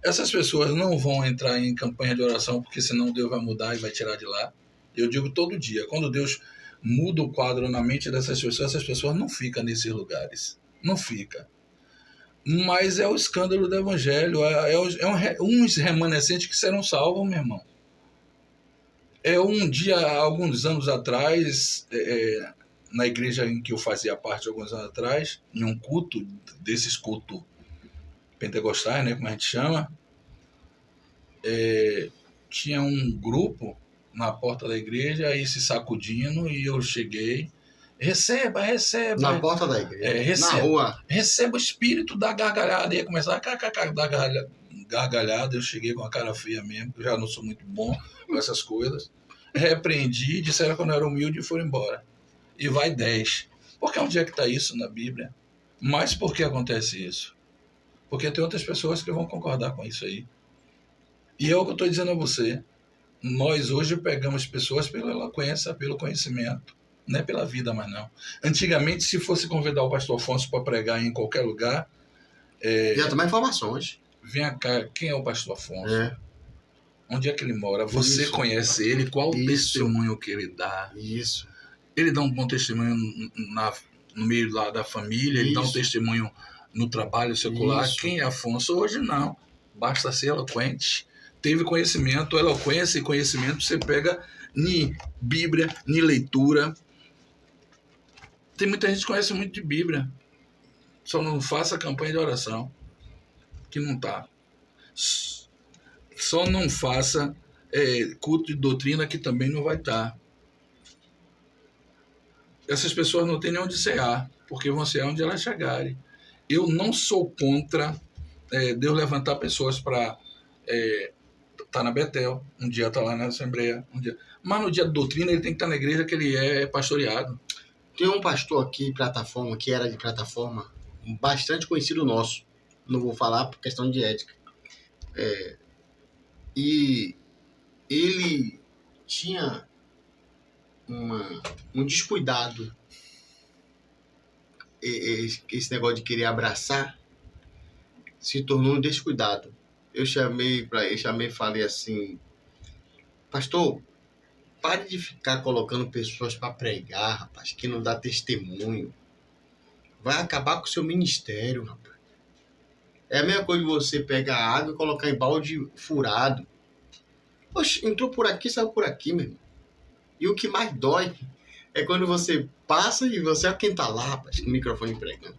Essas pessoas não vão entrar em campanha de oração, porque senão Deus vai mudar e vai tirar de lá. Eu digo todo dia, quando Deus muda o quadro na mente dessas pessoas, essas pessoas não ficam nesses lugares. Não fica. Mas é o escândalo do evangelho, uns remanescentes que serão salvos, meu irmão. Um dia, alguns anos atrás, na igreja em que eu fazia parte, alguns anos atrás, em um culto, desses cultos pentecostais, né, como a gente chama, tinha um grupo na porta da igreja aí se sacudindo e eu cheguei, receba. Na porta da igreja, na rua. Receba o espírito da gargalhada. Ia começar a dar gargalhada. Eu cheguei com a cara feia mesmo, eu já não sou muito bom com essas coisas. Repreendi, disseram que eu não era humilde e foram embora. E vai 10. Porque onde é que está isso na Bíblia? Mas por que acontece isso? Porque tem outras pessoas que vão concordar com isso aí. E é o que eu estou dizendo a você. Nós hoje pegamos pessoas pela eloquência, pelo conhecimento. Não é pela vida, mas não. Antigamente, se fosse convidar o pastor Afonso para pregar em qualquer lugar... Já tomar informações. Vem cá, quem é o pastor Afonso? Onde é que ele mora? Você conhece ele? Qual o testemunho que ele dá? Isso. Ele dá um bom testemunho no meio lá da família, ele dá um testemunho no trabalho secular. Isso. Quem é Afonso? Hoje não. Basta ser eloquente. Teve conhecimento, eloquência e conhecimento você pega em Bíblia, em leitura. Tem muita gente que conhece muito de Bíblia. Só não faça campanha de oração. Que não tá. Só não faça culto de doutrina, que também não vai estar. Essas pessoas não têm nem onde cear, porque vão cear onde elas chegarem. Eu não sou contra Deus levantar pessoas para estar na Betel, um dia estar lá na Assembleia, um dia. Mas no dia de doutrina ele tem que estar na igreja que ele é pastoreado. Tem um pastor aqui em Plataforma, que era de Plataforma, bastante conhecido nosso. Não vou falar por questão de ética. E ele tinha um descuidado. Esse negócio de querer abraçar se tornou um descuidado. Eu chamei e falei assim: pastor, pare de ficar colocando pessoas para pregar, rapaz, que não dá testemunho. Vai acabar com o seu ministério, rapaz. É a mesma coisa de você pegar água e colocar em balde furado. Poxa, entrou por aqui, saiu por aqui, meu irmão. E o que mais dói é quando você passa e você é quem tá lá, rapaz, com o microfone pregando.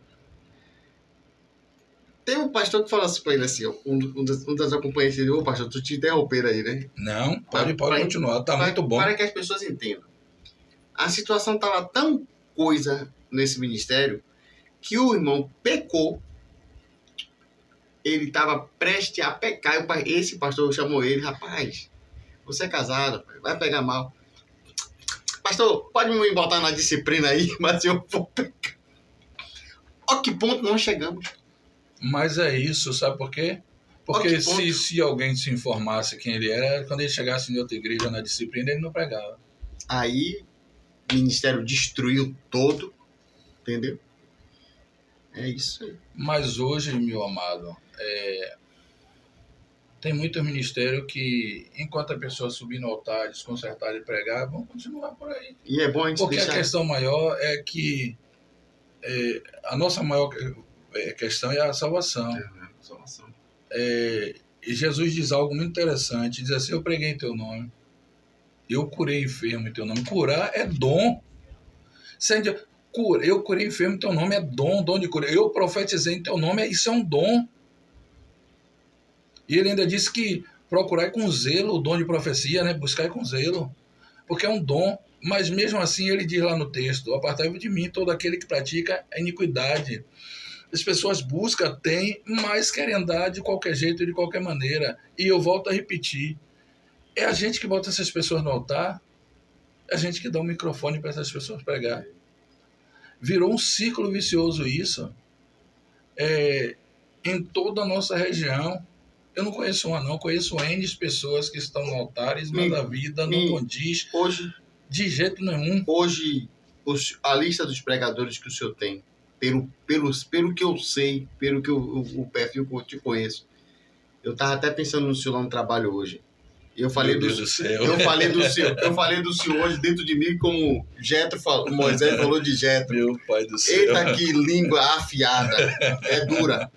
Tem um pastor que fala assim pra ele assim, um das acompanhantes dele: ô pastor, tu te interromper aí, né? Não, pode continuar, tá muito bom. Para que as pessoas entendam. A situação tava tão coisa nesse ministério que o irmão pecou. Ele estava prestes a pecar. Esse pastor chamou ele: rapaz, você é casado, vai pegar mal. Pastor, pode me botar na disciplina aí, mas eu vou pecar. Ó que ponto nós chegamos. Mas é isso, sabe por quê? Porque Outro ponto. se alguém se informasse quem ele era, quando ele chegasse em outra igreja na disciplina, ele não pregava. Aí o ministério destruiu todo, entendeu? É isso aí. Mas hoje, meu amado, tem muito ministério que, enquanto a pessoa subir no altar, desconcertar e pregar, vão continuar por aí. E é bom a gente Porque a deixar... questão maior é que a nossa maior questão é a salvação. Salvação. E Jesus diz algo muito interessante, diz assim, eu preguei em teu nome, eu curei enfermo em teu nome. Curar é dom. Eu curei enfermo em teu nome, é dom de cura. Eu profetizei em teu nome, isso é um dom. E ele ainda disse que procurai com zelo o dom de profecia, né? Buscai com zelo, porque é um dom. Mas mesmo assim ele diz lá no texto, apartai-vos de mim todo aquele que pratica a iniquidade. As pessoas buscam, têm, mas querem andar de qualquer jeito e de qualquer maneira. E eu volto a repetir, é a gente que bota essas pessoas no altar, é a gente que dá um microfone para essas pessoas pregar. Virou um círculo vicioso isso, em toda a nossa região. Eu não conheço uma não, conheço N pessoas que estão no altar, da vida, não condiz Hoje, de jeito nenhum. hoje a lista dos pregadores que o senhor tem, pelo que eu sei, pelo que o perfil que eu te conheço, eu estava até pensando no senhor lá no trabalho hoje. Eu falei Meu Deus do céu. Eu falei do senhor hoje dentro de mim, como Moisés falou de Jetro. Meu pai do céu. Eita, que língua afiada, é dura.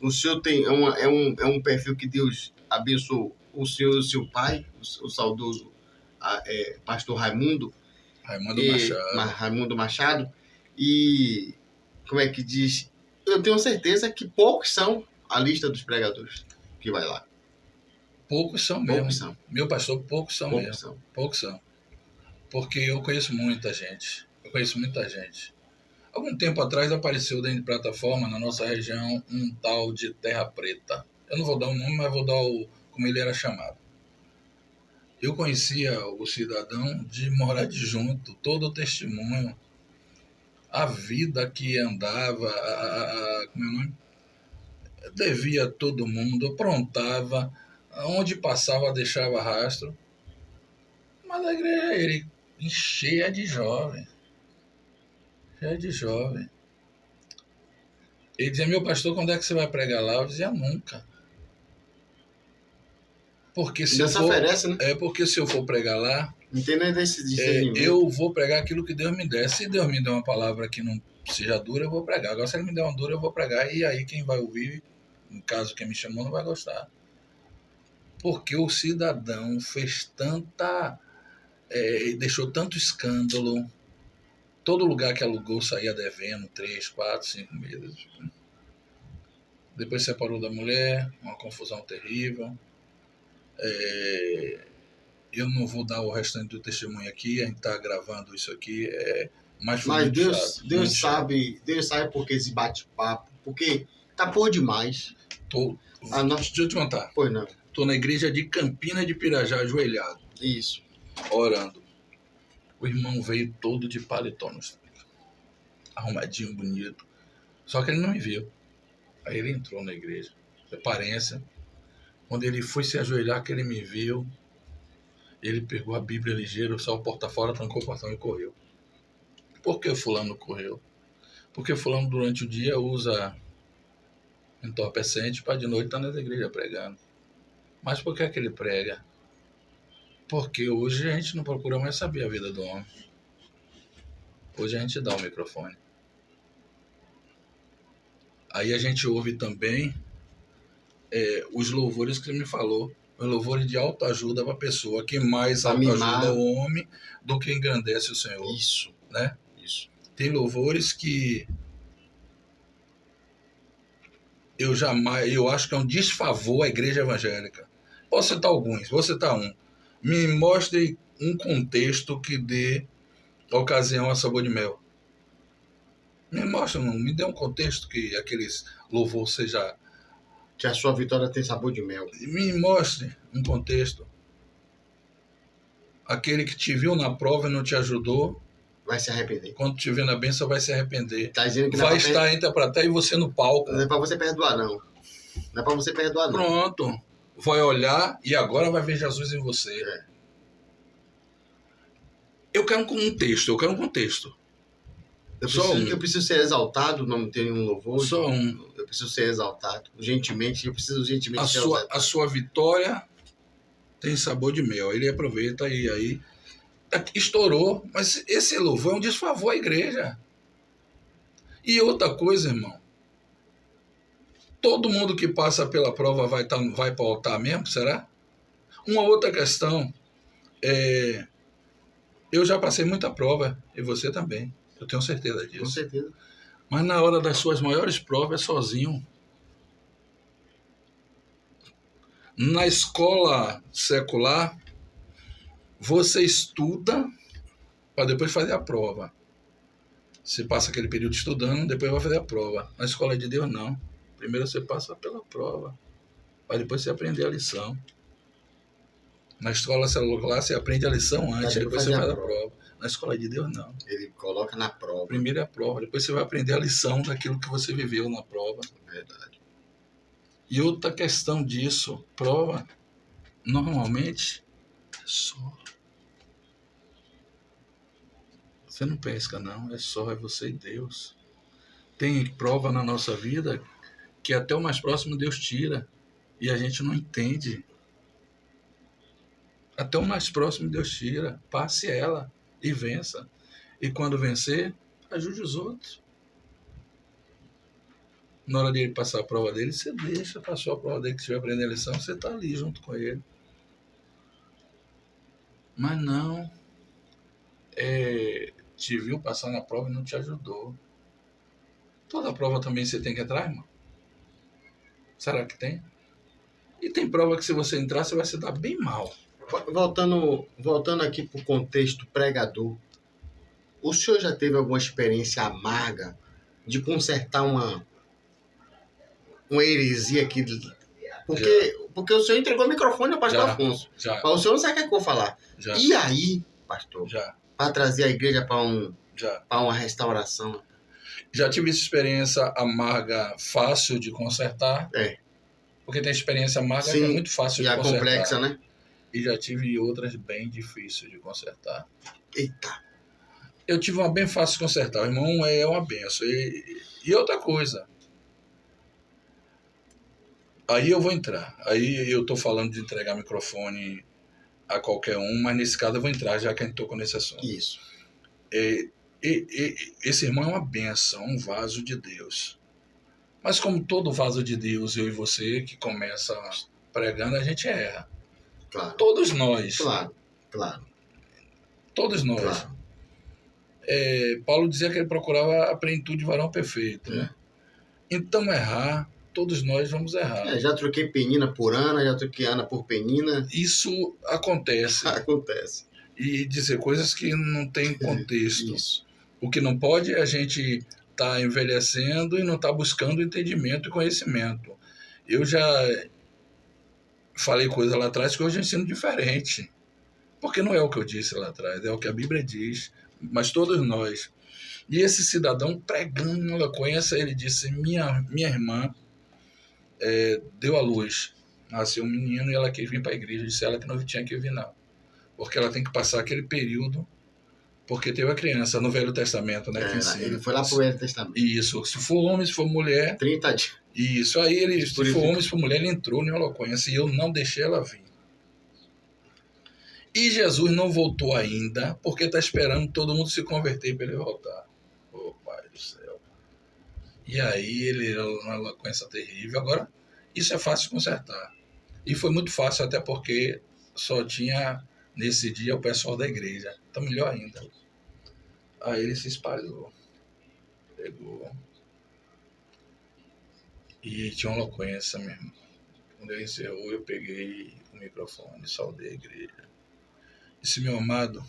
O senhor tem é um perfil que Deus abençoou o senhor e o seu pai, o saudoso pastor Raimundo Machado. E como é que diz? Eu tenho certeza que poucos são a lista dos pregadores que vai lá. Poucos são mesmo. Poucos são. Meu pastor, poucos são. Poucos são. Porque eu conheço muita gente. Algum tempo atrás apareceu dentro de plataforma, na nossa região, um tal de Terra Preta. Eu não vou dar o nome, mas vou dar como ele era chamado. Eu conhecia o cidadão de morar de junto, todo o testemunho, a vida que andava, como é o nome? Devia a todo mundo, aprontava, onde passava deixava rastro. Mas a igreja ele cheia de jovem. Ele dizia, meu pastor, quando é que você vai pregar lá? Eu dizia, nunca. Porque se oferece, né? Porque se eu for pregar lá, não tem nem desse discernimento. Eu vou pregar aquilo que Deus me der. Se Deus me der uma palavra que não seja dura, eu vou pregar. Agora, se Ele me der uma dura, eu vou pregar. E aí quem vai ouvir, no caso quem me chamou, não vai gostar. Porque o cidadão fez deixou tanto escândalo. Todo lugar que alugou saía devendo 3, 4, 5 meses. Depois separou da mulher, uma confusão terrível. Eu não vou dar o restante do testemunho aqui, a gente está gravando isso aqui. Mas Deus sabe por que esse bate-papo, porque tá por demais. Deixa eu te contar. Pois não. Estou na igreja de Campina de Pirajá, ajoelhado. Isso. Orando. O irmão veio todo de paletó, arrumadinho, bonito. Só que ele não me viu. Aí ele entrou na igreja. Aparência. Quando ele foi se ajoelhar, que ele me viu, ele pegou a Bíblia ligeiro, saiu o porta fora, trancou o portão e correu. Por que fulano correu? Porque fulano durante o dia usa entorpecente para de noite estar na igreja pregando. Mas por que é que ele prega? Porque hoje a gente não procura mais saber a vida do homem. Hoje a gente dá o microfone. Aí a gente ouve também os louvores que ele me falou. Os louvores de autoajuda para a pessoa, que mais autoajuda o homem do que engrandece o Senhor. Isso. Né? Isso. Tem louvores que eu acho que é um desfavor à igreja evangélica. Posso citar alguns, vou citar um. Me mostre um contexto que dê ocasião a sabor de mel. Me dê um contexto que aqueles louvor seja... Que a sua vitória tem sabor de mel. Me mostre um contexto. Aquele que te viu na prova e não te ajudou, Vai se arrepender. Quando te vê na bênção, vai se arrepender. Tá dizendo que não é Vai pra estar interpretar e você no palco. Não é pra você perdoar, não. Não é pra você perdoar, não. Pronto. Vai olhar e agora vai ver Jesus em você. É. Eu quero um contexto. Eu preciso ser exaltado, não ter nenhum louvor. Só um. Eu preciso ser exaltado. Urgentemente, eu preciso urgentemente ser exaltado. A sua vitória tem sabor de mel. Ele aproveita e aí estourou. Mas esse louvor é um desfavor à igreja. E outra coisa, irmão. Todo mundo que passa pela prova vai para o altar mesmo, será? Uma outra questão é... Eu já passei muita prova, e você também. Eu tenho certeza disso. Com certeza. Mas na hora das suas maiores provas é sozinho. Na escola secular, você estuda para depois fazer a prova. Você passa aquele período estudando, depois vai fazer a prova. Na escola de Deus, não. Primeiro você passa pela prova, para depois você aprender a lição. Na escola celular você aprende a lição antes, depois você faz a prova. Na escola de Deus, não. Ele coloca na prova. Primeiro é a prova, depois você vai aprender a lição daquilo que você viveu na prova. Verdade. E outra questão disso, prova, normalmente, é só. Você não pesca, não. É só, é você e Deus. Tem prova na nossa vida que até o mais próximo Deus tira. E a gente não entende. Até o mais próximo Deus tira. Passe ela e vença. E quando vencer, ajude os outros. Na hora dele passar a prova dele, você deixa, passou a prova dele, que você vai aprender a lição, você está ali junto com ele. Mas não, te viu passar na prova e não te ajudou. Toda prova também você tem que entrar, irmão? Será que tem? E tem prova que se você entrar, você vai se dar bem mal. Voltando aqui para o contexto pregador, o senhor já teve alguma experiência amarga de consertar uma heresia aqui? Porque o senhor entregou o microfone ao pastor Afonso. Já. Mas o senhor não sabe o que é que eu vou falar. Já. E aí, pastor, para trazer a igreja para uma restauração? Já tive essa experiência amarga fácil de consertar. Porque tem experiência amarga que é muito fácil de consertar. E complexa, né? E já tive outras bem difíceis de consertar. Eita! Eu tive uma bem fácil de consertar. O irmão é uma benção. E outra coisa. Aí eu vou entrar. Aí eu estou falando de entregar microfone a qualquer um, mas nesse caso eu vou entrar, já que a gente tocou nesse assunto. Isso. Esse irmão é uma benção, um vaso de Deus. Mas como todo vaso de Deus, eu e você, que começa pregando, a gente erra. Claro. Todos nós. Claro. Todos nós. Claro. Paulo dizia que ele procurava a plenitude de varão perfeito. Né? Então errar, todos nós vamos errar. Já troquei Penina por Ana, já troquei Ana por Penina. Isso acontece. Acontece. E dizer coisas que não tem contexto. Isso. O que não pode é a gente estar envelhecendo e não estar buscando entendimento e conhecimento. Eu já falei coisa lá atrás que hoje eu ensino diferente. Porque não é o que eu disse lá atrás, é o que a Bíblia diz. Mas todos nós. E esse cidadão pregando eloquência, ele disse, minha irmã deu à luz. Nasceu um menino e ela quis vir para a igreja. Disse ela que não tinha que vir, não. Porque ela tem que passar aquele período. Porque teve a criança no Velho Testamento, né? Ele foi lá pro Velho Testamento. Isso. Se for homem, se for mulher... 30 dias. Isso. Aí, se for homem, se for mulher, ele entrou na eloquência. E eu não deixei ela vir. E Jesus não voltou ainda, porque está esperando todo mundo se converter para ele voltar. Ô, Pai do céu. E aí, ele era uma eloquência terrível. Agora, isso é fácil de consertar. E foi muito fácil, até porque só tinha... Nesse dia, o pessoal da igreja. Então, melhor ainda. Aí ele se espalhou. Pegou. E tinha uma eloquência mesmo. Quando ele encerrou, eu peguei o microfone, saudei a igreja. Disse, meu amado,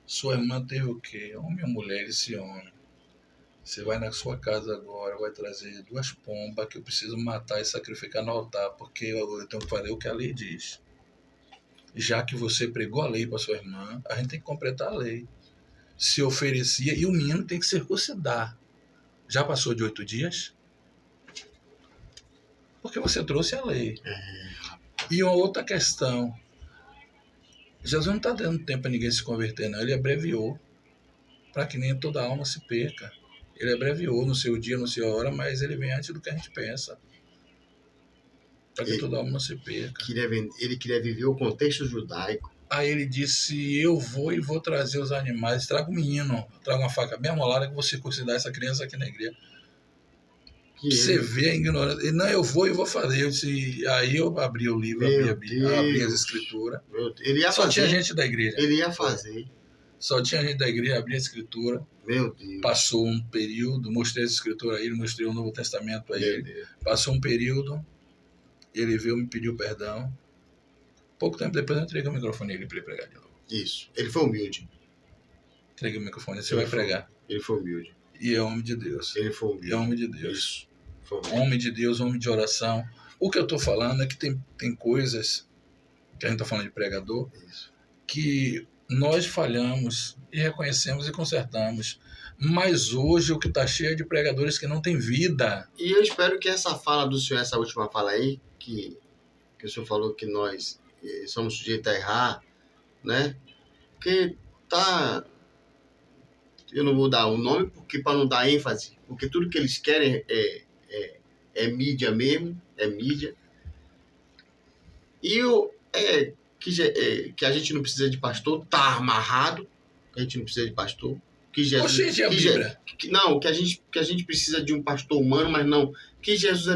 sua irmã teve o quê? Homem ou mulher? Esse homem. Você vai na sua casa agora, vai trazer 2 pombas que eu preciso matar e sacrificar no altar, porque eu tenho que fazer o que a lei diz. Já que você pregou a lei para sua irmã, a gente tem que completar a lei. se oferecia, e o menino tem que circuncidar. Já passou de 8 dias? Porque você trouxe a lei. E uma outra questão, Jesus não está dando tempo para ninguém se converter, não. Ele abreviou para que nem toda alma se perca. Ele abreviou no seu dia, no seu hora, mas ele vem antes do que a gente pensa. Para que toda alma não se perca. Ele queria viver o contexto judaico. Aí ele disse, eu vou e vou trazer os animais, traga o menino, traga uma faca bem amolada que vou circuncidar essa criança aqui na igreja. Você vê a ignorância. Ele, não, eu vou e vou fazer. Eu disse, aí eu abri o livro, abri as escrituras. Ele ia Só fazer. tinha gente da igreja. Ele ia fazer. Só tinha gente da igreja, abri a escritura. Meu Deus. Passou um período, mostrei essa escritura a ele, mostrei o Novo Testamento a ele. Passou um período, ele veio me pediu perdão. Pouco tempo depois eu entreguei o microfone a ele para ele pregar de novo. Isso. Ele foi humilde. Entreguei o microfone, você vai pregar. Ele foi humilde. E é homem de Deus. Ele foi humilde. É homem de Deus. Isso. Homem de Deus, homem de oração. O que eu estou falando é que tem coisas, que a gente está falando de pregador, que nós falhamos e reconhecemos e consertamos. Mas hoje o que está cheio é de pregadores que não têm vida. E eu espero que essa fala do senhor, essa última fala aí, que o senhor falou que nós somos sujeitos a errar, né? Porque tá... Eu não vou dar o nome porque para não dar ênfase, porque tudo que eles querem é mídia mesmo, é mídia. E que a gente não precisa de pastor, tá amarrado, que a gente não precisa de pastor. Que Jesus, Oxe, a Bíblia. Que a gente precisa de um pastor humano, mas não. Que Jesus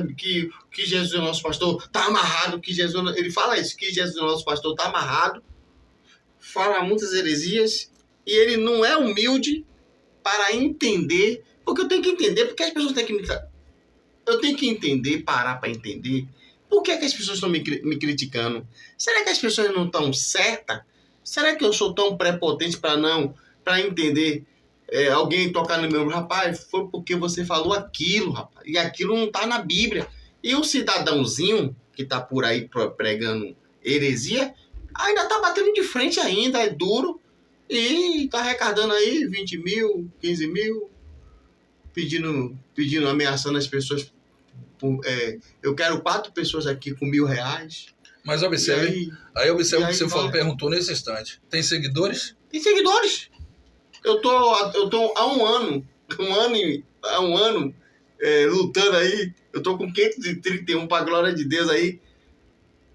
é nosso pastor, tá amarrado, que Jesus... Ele fala isso, que Jesus é nosso pastor, tá amarrado, fala muitas heresias, e ele não é humilde para entender, porque eu tenho que entender, porque as pessoas têm que me... Eu tenho que entender, parar para entender, por que as pessoas estão me criticando? Será que as pessoas não estão certas? Será que eu sou tão prepotente para entender... alguém tocar no meu, rapaz, foi porque você falou aquilo, rapaz, e aquilo não tá na Bíblia. E o cidadãozinho que tá por aí pregando heresia, ainda tá batendo de frente ainda, é duro, e tá arrecadando aí 20 mil, 15 mil, pedindo, ameaçando as pessoas. Eu quero 4 pessoas aqui com R$1.000. Mas observe, aí observe o que você perguntou nesse instante. Tem seguidores? Tem seguidores. Eu tô há um ano lutando aí. Eu tô com 531 para a glória de Deus aí.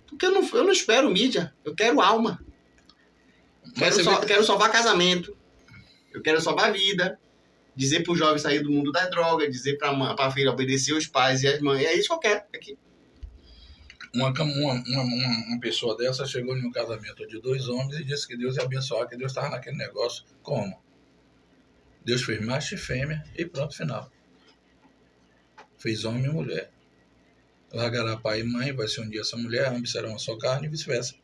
Porque eu não espero mídia. Eu quero alma. Quero salvar casamento. Eu quero salvar vida. Dizer pro jovem sair do mundo da droga. Dizer pra filha obedecer os pais e as mães. É isso que eu quero aqui. Uma pessoa dessa chegou em um casamento de 2 homens e disse que Deus ia abençoar, que Deus estava naquele negócio. Como? Deus fez macho e fêmea e pronto, final. Fez homem e mulher. Largará pai e mãe, vai ser um dia essa mulher, ambos serão uma só carne e vice-versa.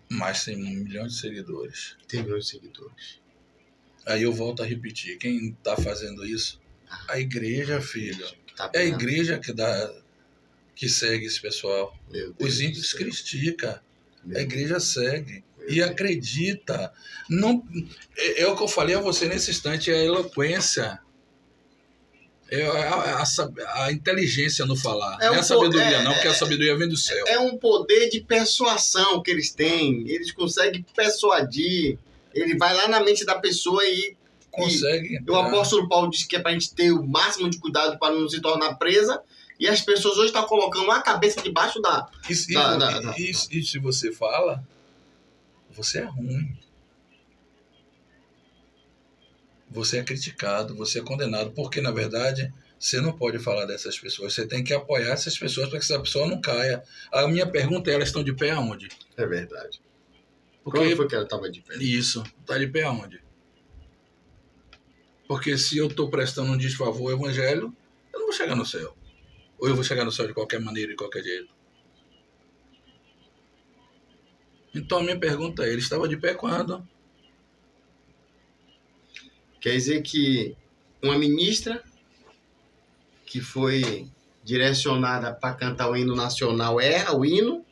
Mas tem 1 milhão de seguidores. Tem 1 milhão de seguidores. Aí eu volto a repetir, quem está fazendo isso? A igreja, filho. É a igreja que segue esse pessoal. Os ímpios criticam. A igreja segue. E acredita. Não, é o que eu falei a você nesse instante, é a eloquência. É a inteligência no falar. Não é a sabedoria, não, porque a sabedoria vem do céu. É um poder de persuasão que eles têm. Eles conseguem persuadir. Ele vai lá na mente da pessoa e consegue. O apóstolo Paulo disse que é para a gente ter o máximo de cuidado para não se tornar presa. E as pessoas hoje estão colocando a cabeça debaixo da... E se você fala, você é ruim. Você é criticado, você é condenado. Porque, na verdade, você não pode falar dessas pessoas. Você tem que apoiar essas pessoas para que essa pessoa não caia. A minha pergunta é, elas estão de pé aonde? É verdade. Porque... Quando foi que ela estava de pé? Isso. Está de pé aonde? Porque se eu estou prestando um desfavor ao evangelho, eu não vou chegar no céu. Ou eu vou chegar no céu de qualquer maneira, de qualquer jeito. Então a minha pergunta é, ele estava de pé quando? Quer dizer que uma ministra que foi direcionada para cantar o hino nacional erra o hino,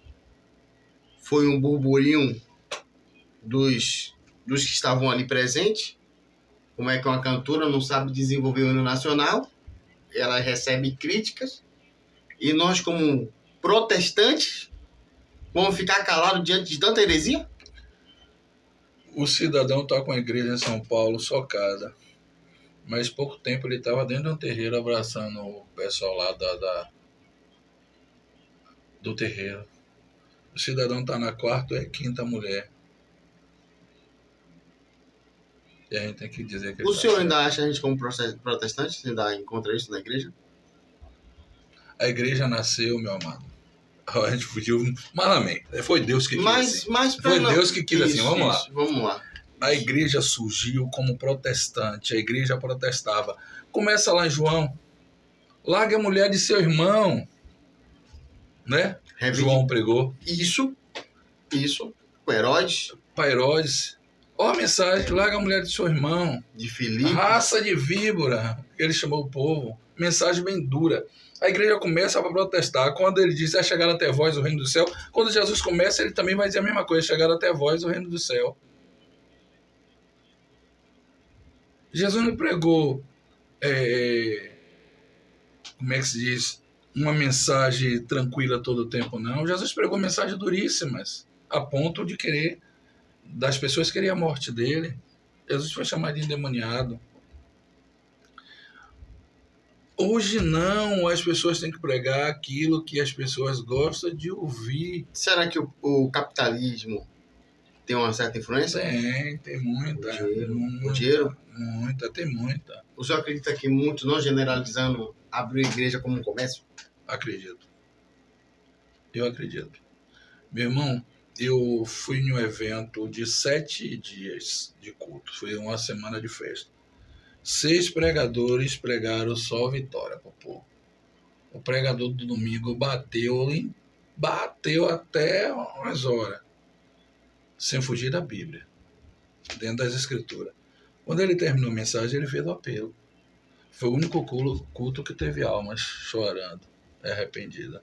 foi um burburinho dos que estavam ali presentes, como é que uma cantora não sabe desenvolver o hino nacional, ela recebe críticas, e nós, como protestantes, vamos ficar calados diante de tanta heresia? O cidadão está com a igreja em São Paulo socada, mas pouco tempo ele estava dentro de um terreiro abraçando o pessoal lá do terreiro. O cidadão está na quarta ou quinta mulher. E a gente tem que dizer que ele O tá senhor certo. ainda acha a gente como protestante? Você ainda encontra isso na igreja? A igreja nasceu, meu amado. A gente fugiu. Mas amém. Foi Deus que quis assim. Foi Deus que quis assim. Vamos lá. Vamos lá. A igreja surgiu como protestante. A igreja protestava. Começa lá em João. Larga a mulher de seu irmão. Né? João pregou. Isso. Com Herodes. Para Herodes. Ó a mensagem. Larga a mulher de seu irmão. De Filipe. Raça de víbora. Ele chamou o povo. Mensagem bem dura. A igreja começa a protestar. Quando ele diz, é chegar até vós o reino do céu. Quando Jesus começa, ele também vai dizer a mesma coisa. Chegar até vós o reino do céu. Jesus não pregou, como é que se diz, uma mensagem tranquila todo o tempo, não. Jesus pregou mensagens duríssimas, a ponto de querer, das pessoas quererem a morte dele. Jesus foi chamado de endemoniado. Hoje não, as pessoas têm que pregar aquilo que as pessoas gostam de ouvir. Será que o capitalismo tem uma certa influência? Tem muita. O dinheiro? Muita, tem muita. O senhor acredita que muitos, não generalizando, abriu a igreja como um comércio? Acredito. Eu acredito. Meu irmão, eu fui em um evento de 7 dias de culto. Foi uma semana de festa. 6 pregadores pregaram só vitória pro povo. O pregador do domingo bateu até umas horas, sem fugir da Bíblia, dentro das Escrituras. Quando ele terminou a mensagem, ele fez o apelo. Foi o único culto que teve almas chorando, arrependida.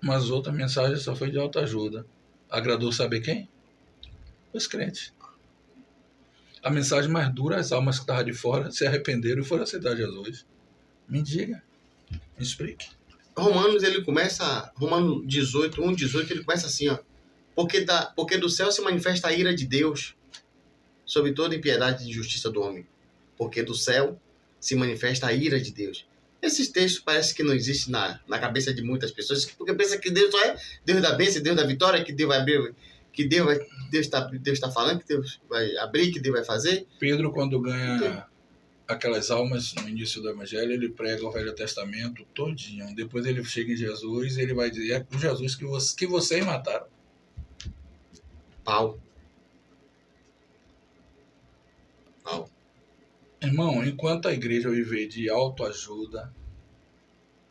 Mas outra mensagem só foi de autoajuda. Agradou saber quem? Os crentes. A mensagem mais dura, as almas que estavam de fora se arrependeram e foram aceitar Jesus. Me diga, me explique. Romanos 18, 1:18, ele começa assim, ó. Porque do céu se manifesta a ira de Deus sobre toda impiedade e injustiça do homem. Porque do céu se manifesta a ira de Deus. Esses textos parece que não existem na cabeça de muitas pessoas, porque pensa que Deus só é Deus da bênção, Deus da vitória, que Deus vai abrir, que Deus está falando, que Deus vai abrir, que Deus vai fazer. Pedro, quando ganha aquelas almas no início do Evangelho, ele prega o Velho Testamento todinho. Depois ele chega em Jesus e ele vai dizer, é com Jesus que vocês mataram. Pau. Irmão, enquanto a igreja viver de autoajuda,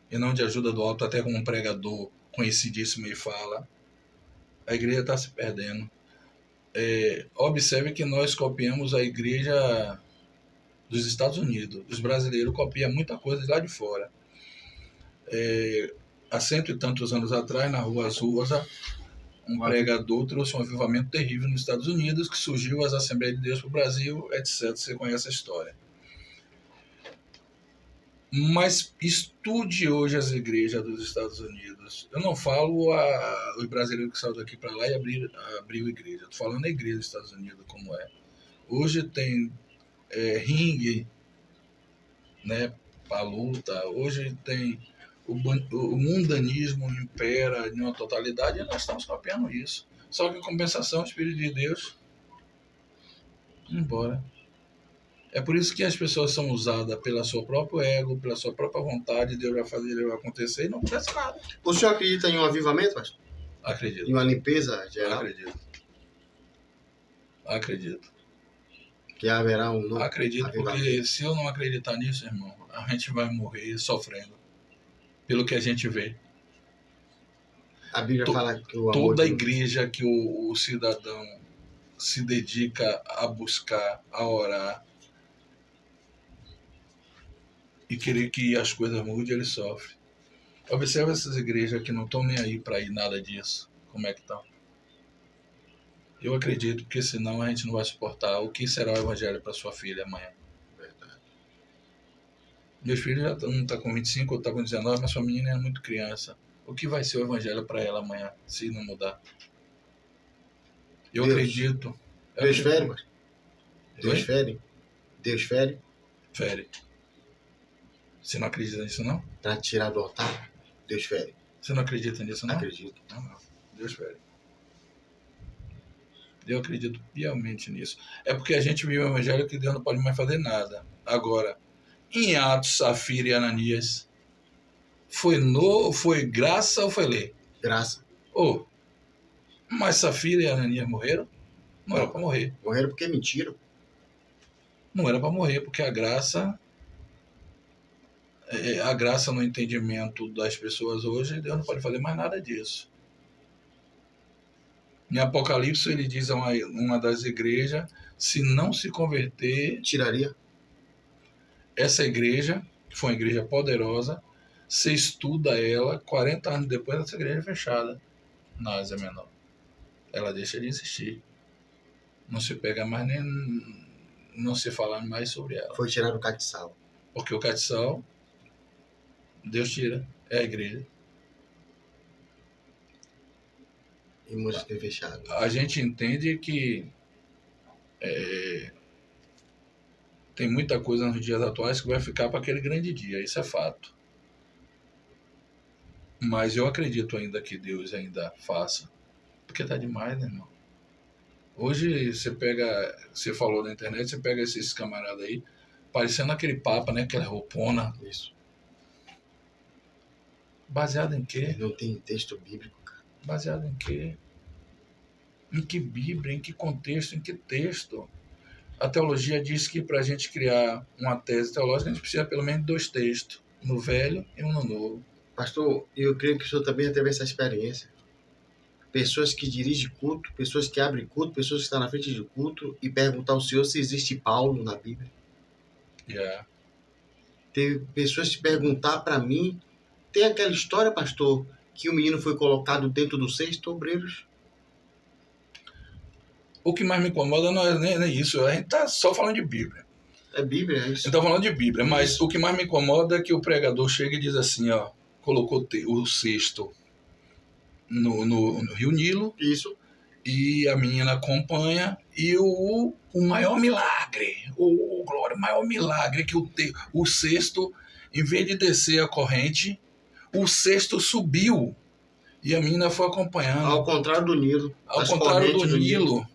e não de ajuda do alto, até como um pregador conhecidíssimo e fala, a igreja está se perdendo. Observe que nós copiamos a igreja dos Estados Unidos. Os brasileiros copiam muita coisa lá de fora. Há 100 e tantos anos atrás, na rua Azusa, um pregador trouxe um avivamento terrível nos Estados Unidos, que surgiu as Assembleias de Deus para o Brasil, etc. Você conhece a história. Mas estude hoje as igrejas dos Estados Unidos. Eu não falo os brasileiros que saíram daqui para lá e abriu igreja. Estou falando da igreja dos Estados Unidos como é. Hoje tem ringue, né, para luta. Hoje tem o mundanismo impera em uma totalidade e nós estamos copiando isso. Só que em compensação, o Espírito de Deus embora. É por isso que as pessoas são usadas pelo seu próprio ego, pela sua própria vontade, Deus vai fazer, Deus vai acontecer e não acontece nada. O senhor acredita em um avivamento, pastor? Acredito. Em uma limpeza geral? Acredito. Que haverá um novo Acredito, avivamento. porque se eu não acreditar nisso, irmão, a gente vai morrer sofrendo pelo que a gente vê. A Bíblia fala que o amor Toda de... igreja que o cidadão se dedica a buscar, a orar e querer que as coisas mudem, ele sofre. Observa essas igrejas que não estão nem aí para ir nada disso. Como é que estão? Eu acredito, porque senão a gente não vai suportar. O que será o evangelho para sua filha amanhã? Verdade. Meus filhos já um tá com 25, outro tá com 19, mas sua menina é muito criança. O que vai ser o evangelho para ela amanhã, se não mudar? Eu Deus. acredito. Deus fere, mas Deus Oi? fere. Deus fere Fere. Você não acredita nisso, não? para tirar do altar. Deus fere. Você não acredita nisso, não? Acredito. Não. Deus fere. Eu acredito piamente nisso. É porque a gente vive o evangelho que Deus não pode mais fazer nada. Agora, em Atos, Safira e Ananias, foi graça ou foi lei? Graça. Oh, mas Safira e Ananias morreram? Não era para morrer. Morreram porque mentiram. Não era para morrer, porque a graça no entendimento das pessoas hoje, Deus não pode fazer mais nada disso. Em Apocalipse ele diz a uma das igrejas, se não se converter, Tiraria. essa igreja, que foi uma igreja poderosa, você estuda ela, 40 anos depois essa igreja é fechada na Ásia Menor. Ela deixa de existir. Não se pega mais nem... não se fala mais sobre ela. Foi tirado o castiçal. Porque o castiçal, Deus tira, é a igreja. E muitos têm fechado. A gente entende que tem muita coisa nos dias atuais que vai ficar para aquele grande dia, isso é fato. Mas eu acredito ainda que Deus ainda faça, porque tá demais, né, irmão? Hoje você falou na internet, você pega esses camaradas aí, parecendo aquele papa, né, aquela roupona. Isso. Baseado em quê? Não tem texto bíblico, cara. Baseado em quê? Em que Bíblia? Em que contexto? Em que texto? A teologia diz que para a gente criar uma tese teológica, a gente precisa pelo menos de 2 textos, no Velho e um no Novo. Pastor, eu creio que o senhor também já teve essa experiência. Pessoas que dirigem culto, pessoas que abrem culto, pessoas que estão na frente de culto e perguntar ao senhor se existe Paulo na Bíblia. Yeah. Teve pessoas que perguntar para mim, tem aquela história, pastor, que o menino foi colocado dentro do cesto, obreiros. O que mais me incomoda não é nem isso, a gente tá só falando de Bíblia. É Bíblia, é A isso. gente tá falando de Bíblia, mas Isso. o que mais me incomoda é que o pregador chega e diz assim, ó, colocou o cesto no Rio Nilo, Isso. e a menina acompanha, e o maior milagre, o maior milagre é que o cesto, em vez de descer a corrente, o cesto subiu, e a menina foi acompanhando. Ao contrário do Nilo. Ao as contrário do correntes Nilo.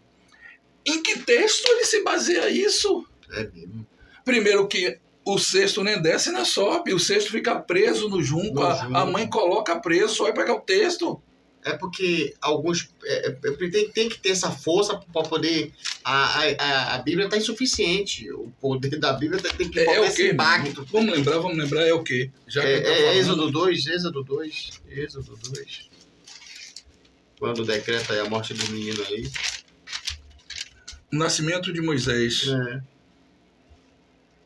Em que texto ele se baseia isso? É mesmo. Primeiro que o cesto nem desce nem sobe, o cesto fica preso no junco, No junco. a mãe coloca preso, só vai pegar o texto. É porque alguns... tem que ter essa força para poder... A Bíblia está insuficiente. O poder da Bíblia tem que botar o esse quê? impacto. Vamos lembrar, é o quê? Já que tá falando. Êxodo 2. Quando decreta aí a morte do menino aí. O nascimento de Moisés.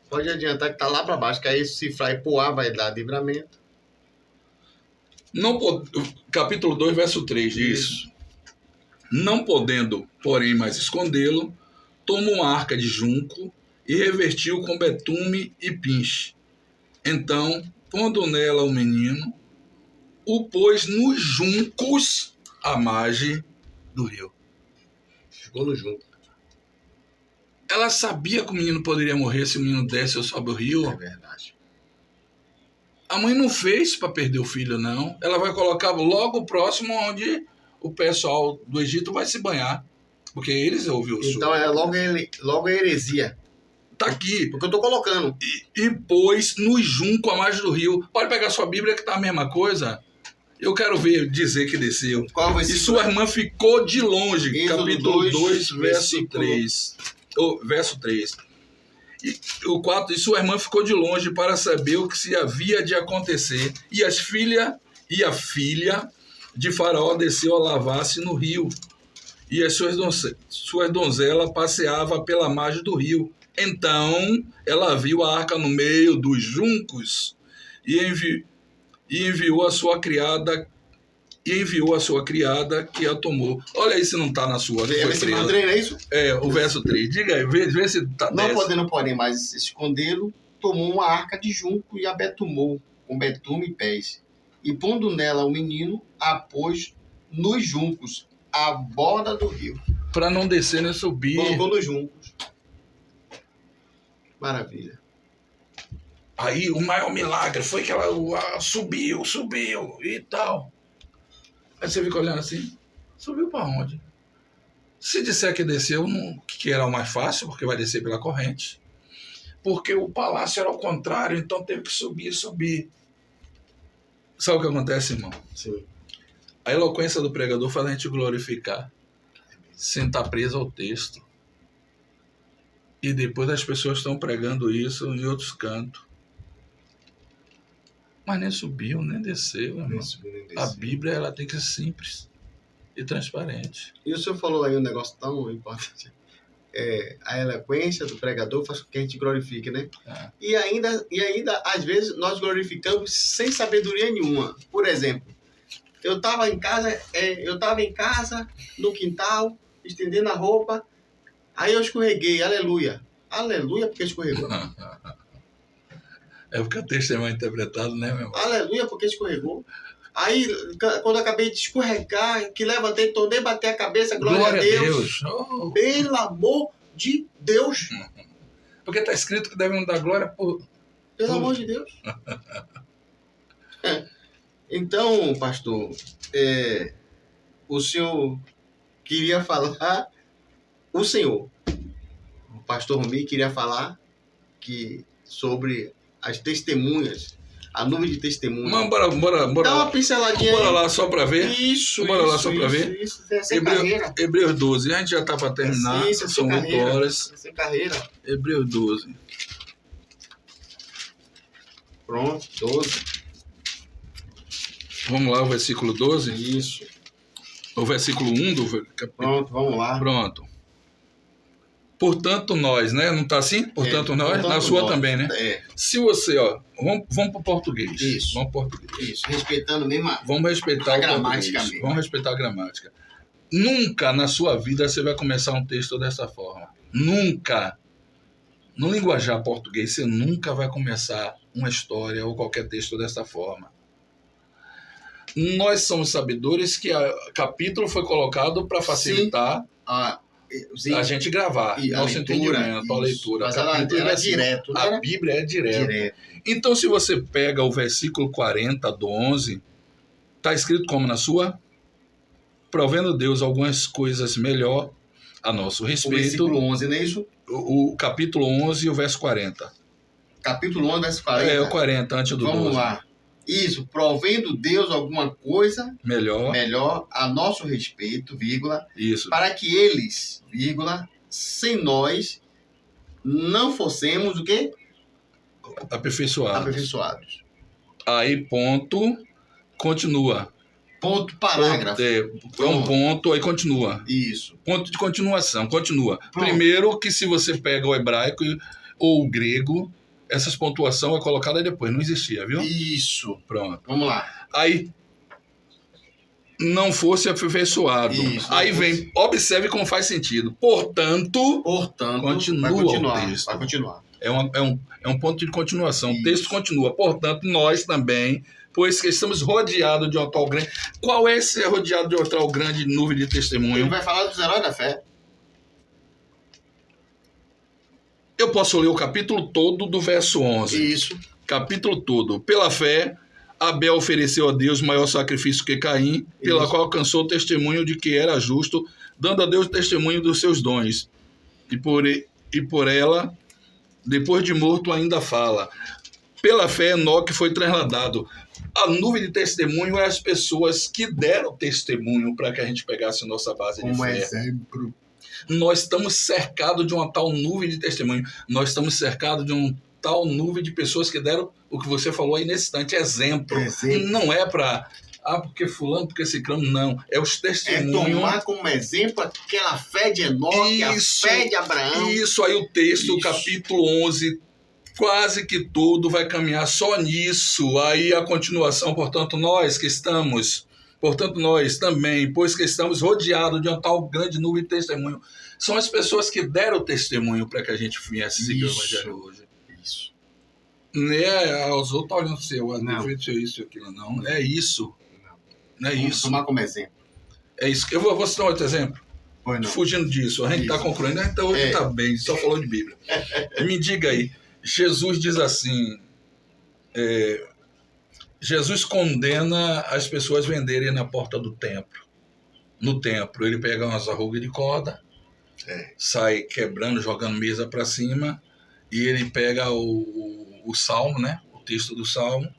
Pode adiantar que tá lá para baixo, que aí se Frai Poá vai dar livramento. Capítulo 2, verso 3 diz: Não podendo, porém, mais escondê-lo, tomou uma arca de junco e revestiu com betume e pinche. Então, pondo nela o menino, o pôs nos juncos à margem do rio. Ficou no junco. Ela sabia que o menino poderia morrer se o menino desce ou sobe o rio. É verdade. A mãe não fez para perder o filho, não. Ela vai colocar logo próximo onde o pessoal do Egito vai se banhar. Porque eles ouviram o Então é logo a heresia. Tá aqui. Porque eu tô colocando. E pôs no junco à margem do rio. Pode pegar sua Bíblia que tá a mesma coisa. Eu quero dizer que desceu. Qual vai E ser? sua irmã ficou de longe. Êxodo Capítulo 2, 2, verso versículo 3. Verso 3. O 4, e sua irmã ficou de longe para saber o que se havia de acontecer. E a filha de Faraó desceu a lavar-se no rio. E as suas donzelas passeavam pela margem do rio. Então ela viu a arca no meio dos juncos e enviou a sua criada e enviou a sua criada, que a tomou. Olha aí se não está na sua. Que foi Esse presa. André, não é isso? É, o verso 3. Diga aí, vê se está Não podendo, porém, mais escondê-lo, tomou uma arca de junco e a betumou, com betume e pés. E pondo nela o menino, a pôs nos juncos, à borda do rio. Para não descer nem subir. Colocou nos juncos. Maravilha. Aí o maior milagre foi que ela subiu e tal. Aí você fica olhando assim, subiu para onde? Se disser que desceu, que era o mais fácil, porque vai descer pela corrente. Porque o palácio era ao contrário, então teve que subir. Sabe o que acontece, irmão? Sim. A eloquência do pregador faz a gente glorificar, sem estar preso ao texto. E depois as pessoas estão pregando isso em outros cantos. Mas nem subiu, nem desceu, irmão. Nem subiu, nem desceu. A Bíblia ela tem que ser simples e transparente. E o senhor falou aí um negócio tão importante. A eloquência do pregador faz com que a gente glorifique, né? É. E ainda, às vezes, nós glorificamos sem sabedoria nenhuma. Por exemplo, eu estava em casa, no quintal, estendendo a roupa, aí eu escorreguei, aleluia. Aleluia, porque escorregou. É porque o texto é mal interpretado, né, meu irmão? Aleluia, porque escorregou. Aí, quando eu acabei de escorregar, que levantei, tornei a bater a cabeça, glória a Deus. Oh. Pelo amor de Deus. Porque está escrito que devemos dar glória por... Pelo amor de Deus. Então, pastor, o senhor queria falar, o pastor Romi queria falar sobre as testemunhas, a nuvem de testemunhas. Mas bora Dá lá. uma pinceladinha Bora aí. lá só para ver. Isso, Bora lá isso, só pra isso, ver? Isso, sem carreira. Hebreus 12. A gente já está para terminar. Ciência, São sem 8 carreira. horas. Sem carreira. Hebreus 12. Pronto, 12. Vamos lá, o versículo 12. Isso. O versículo 1 do capítulo. Pronto, vamos lá. Pronto. Portanto, nós, né? Não está assim? Portanto, nós. Portanto, Na sua nós. também, né? Se você, vamos para o português. Isso. Vamos para o português. Isso, respeitando mesmo Vamos respeitar a o gramática português. mesmo. Vamos respeitar a gramática. Nunca na sua vida você vai começar um texto dessa forma. Nunca. No linguajar português, você nunca vai começar uma história ou qualquer texto dessa forma. Nós somos sabedores que o capítulo foi colocado para facilitar a gente gravar, E a nosso leitura, entendimento, a leitura. Mas Capítulo ela é assim, direto, né? a Bíblia é direto. Então, se você pega o versículo 40 do 11, está escrito como na sua? Provendo Deus algumas coisas melhor a nosso O respeito. versículo 11, não é isso? O capítulo 11 e o verso 40. Capítulo 11, verso 40. É o 40, antes do 12. Vamos lá. Isso, provendo Deus alguma coisa melhor a nosso respeito, vírgula, Isso. para que eles, vírgula, sem nós, não fossemos o quê? Aperfeiçoados. Aí, ponto, continua. Ponto, parágrafo. É um ponto, aí continua. Isso. Ponto de continuação, continua. Pronto. Primeiro que se você pega o hebraico ou o grego, essas pontuação é colocada depois, não existia, viu? Isso. Pronto. Vamos lá. Aí, não fosse aperfeiçoado. Isso, Aí vem, observe como faz sentido. Portanto, continua o texto. Vai continuar. É um ponto de continuação. Isso. O texto continua. Portanto, nós também, pois que estamos rodeados de uma tal grande... Qual é esse rodeado de uma tal grande nuvem de Ele testemunho? vai falar dos heróis da fé. Eu posso ler o capítulo todo do verso 11. Isso. Capítulo todo. Pela fé, Abel ofereceu a Deus maior sacrifício que Caim, pela Isso. qual alcançou o testemunho de que era justo, dando a Deus testemunho dos seus dons. E por ela, depois de morto, ainda fala. Pela fé, Enoque foi trasladado. A nuvem de testemunho é as pessoas que deram testemunho para que a gente pegasse nossa base de fé. exemplo. Nós estamos cercados de uma tal nuvem de testemunho. Nós estamos cercados de uma tal nuvem de pessoas que deram o que você falou aí nesse instante, exemplo. Não é para... porque fulano, porque ciclano, não. É os testemunhos. É tomar como exemplo aquela fé de Enoque, a fé de Abraão. Isso aí, o texto, Isso. capítulo 11, quase que tudo vai caminhar só nisso. Aí a continuação, portanto, nós que estamos Portanto, nós também, pois que estamos rodeados de uma tal grande nuvem de testemunho, são as pessoas que deram testemunho para que a gente viesse seguir o Evangelho hoje. Isso. Não é os outros olhando o seu, Não. isso, aquilo, não. É isso. Não é Vamos isso. tomar como exemplo. É isso. Eu vou citar outro exemplo. Pois não. Fugindo disso, a gente está Isso. concluindo, a gente hoje está bem, só falou de Bíblia. Me diga aí, Jesus diz assim, Jesus condena as pessoas venderem na porta do templo. No templo, ele pega umas arrugas de corda, sai quebrando, jogando mesa para cima, e ele pega o salmo, né? O texto do salmo,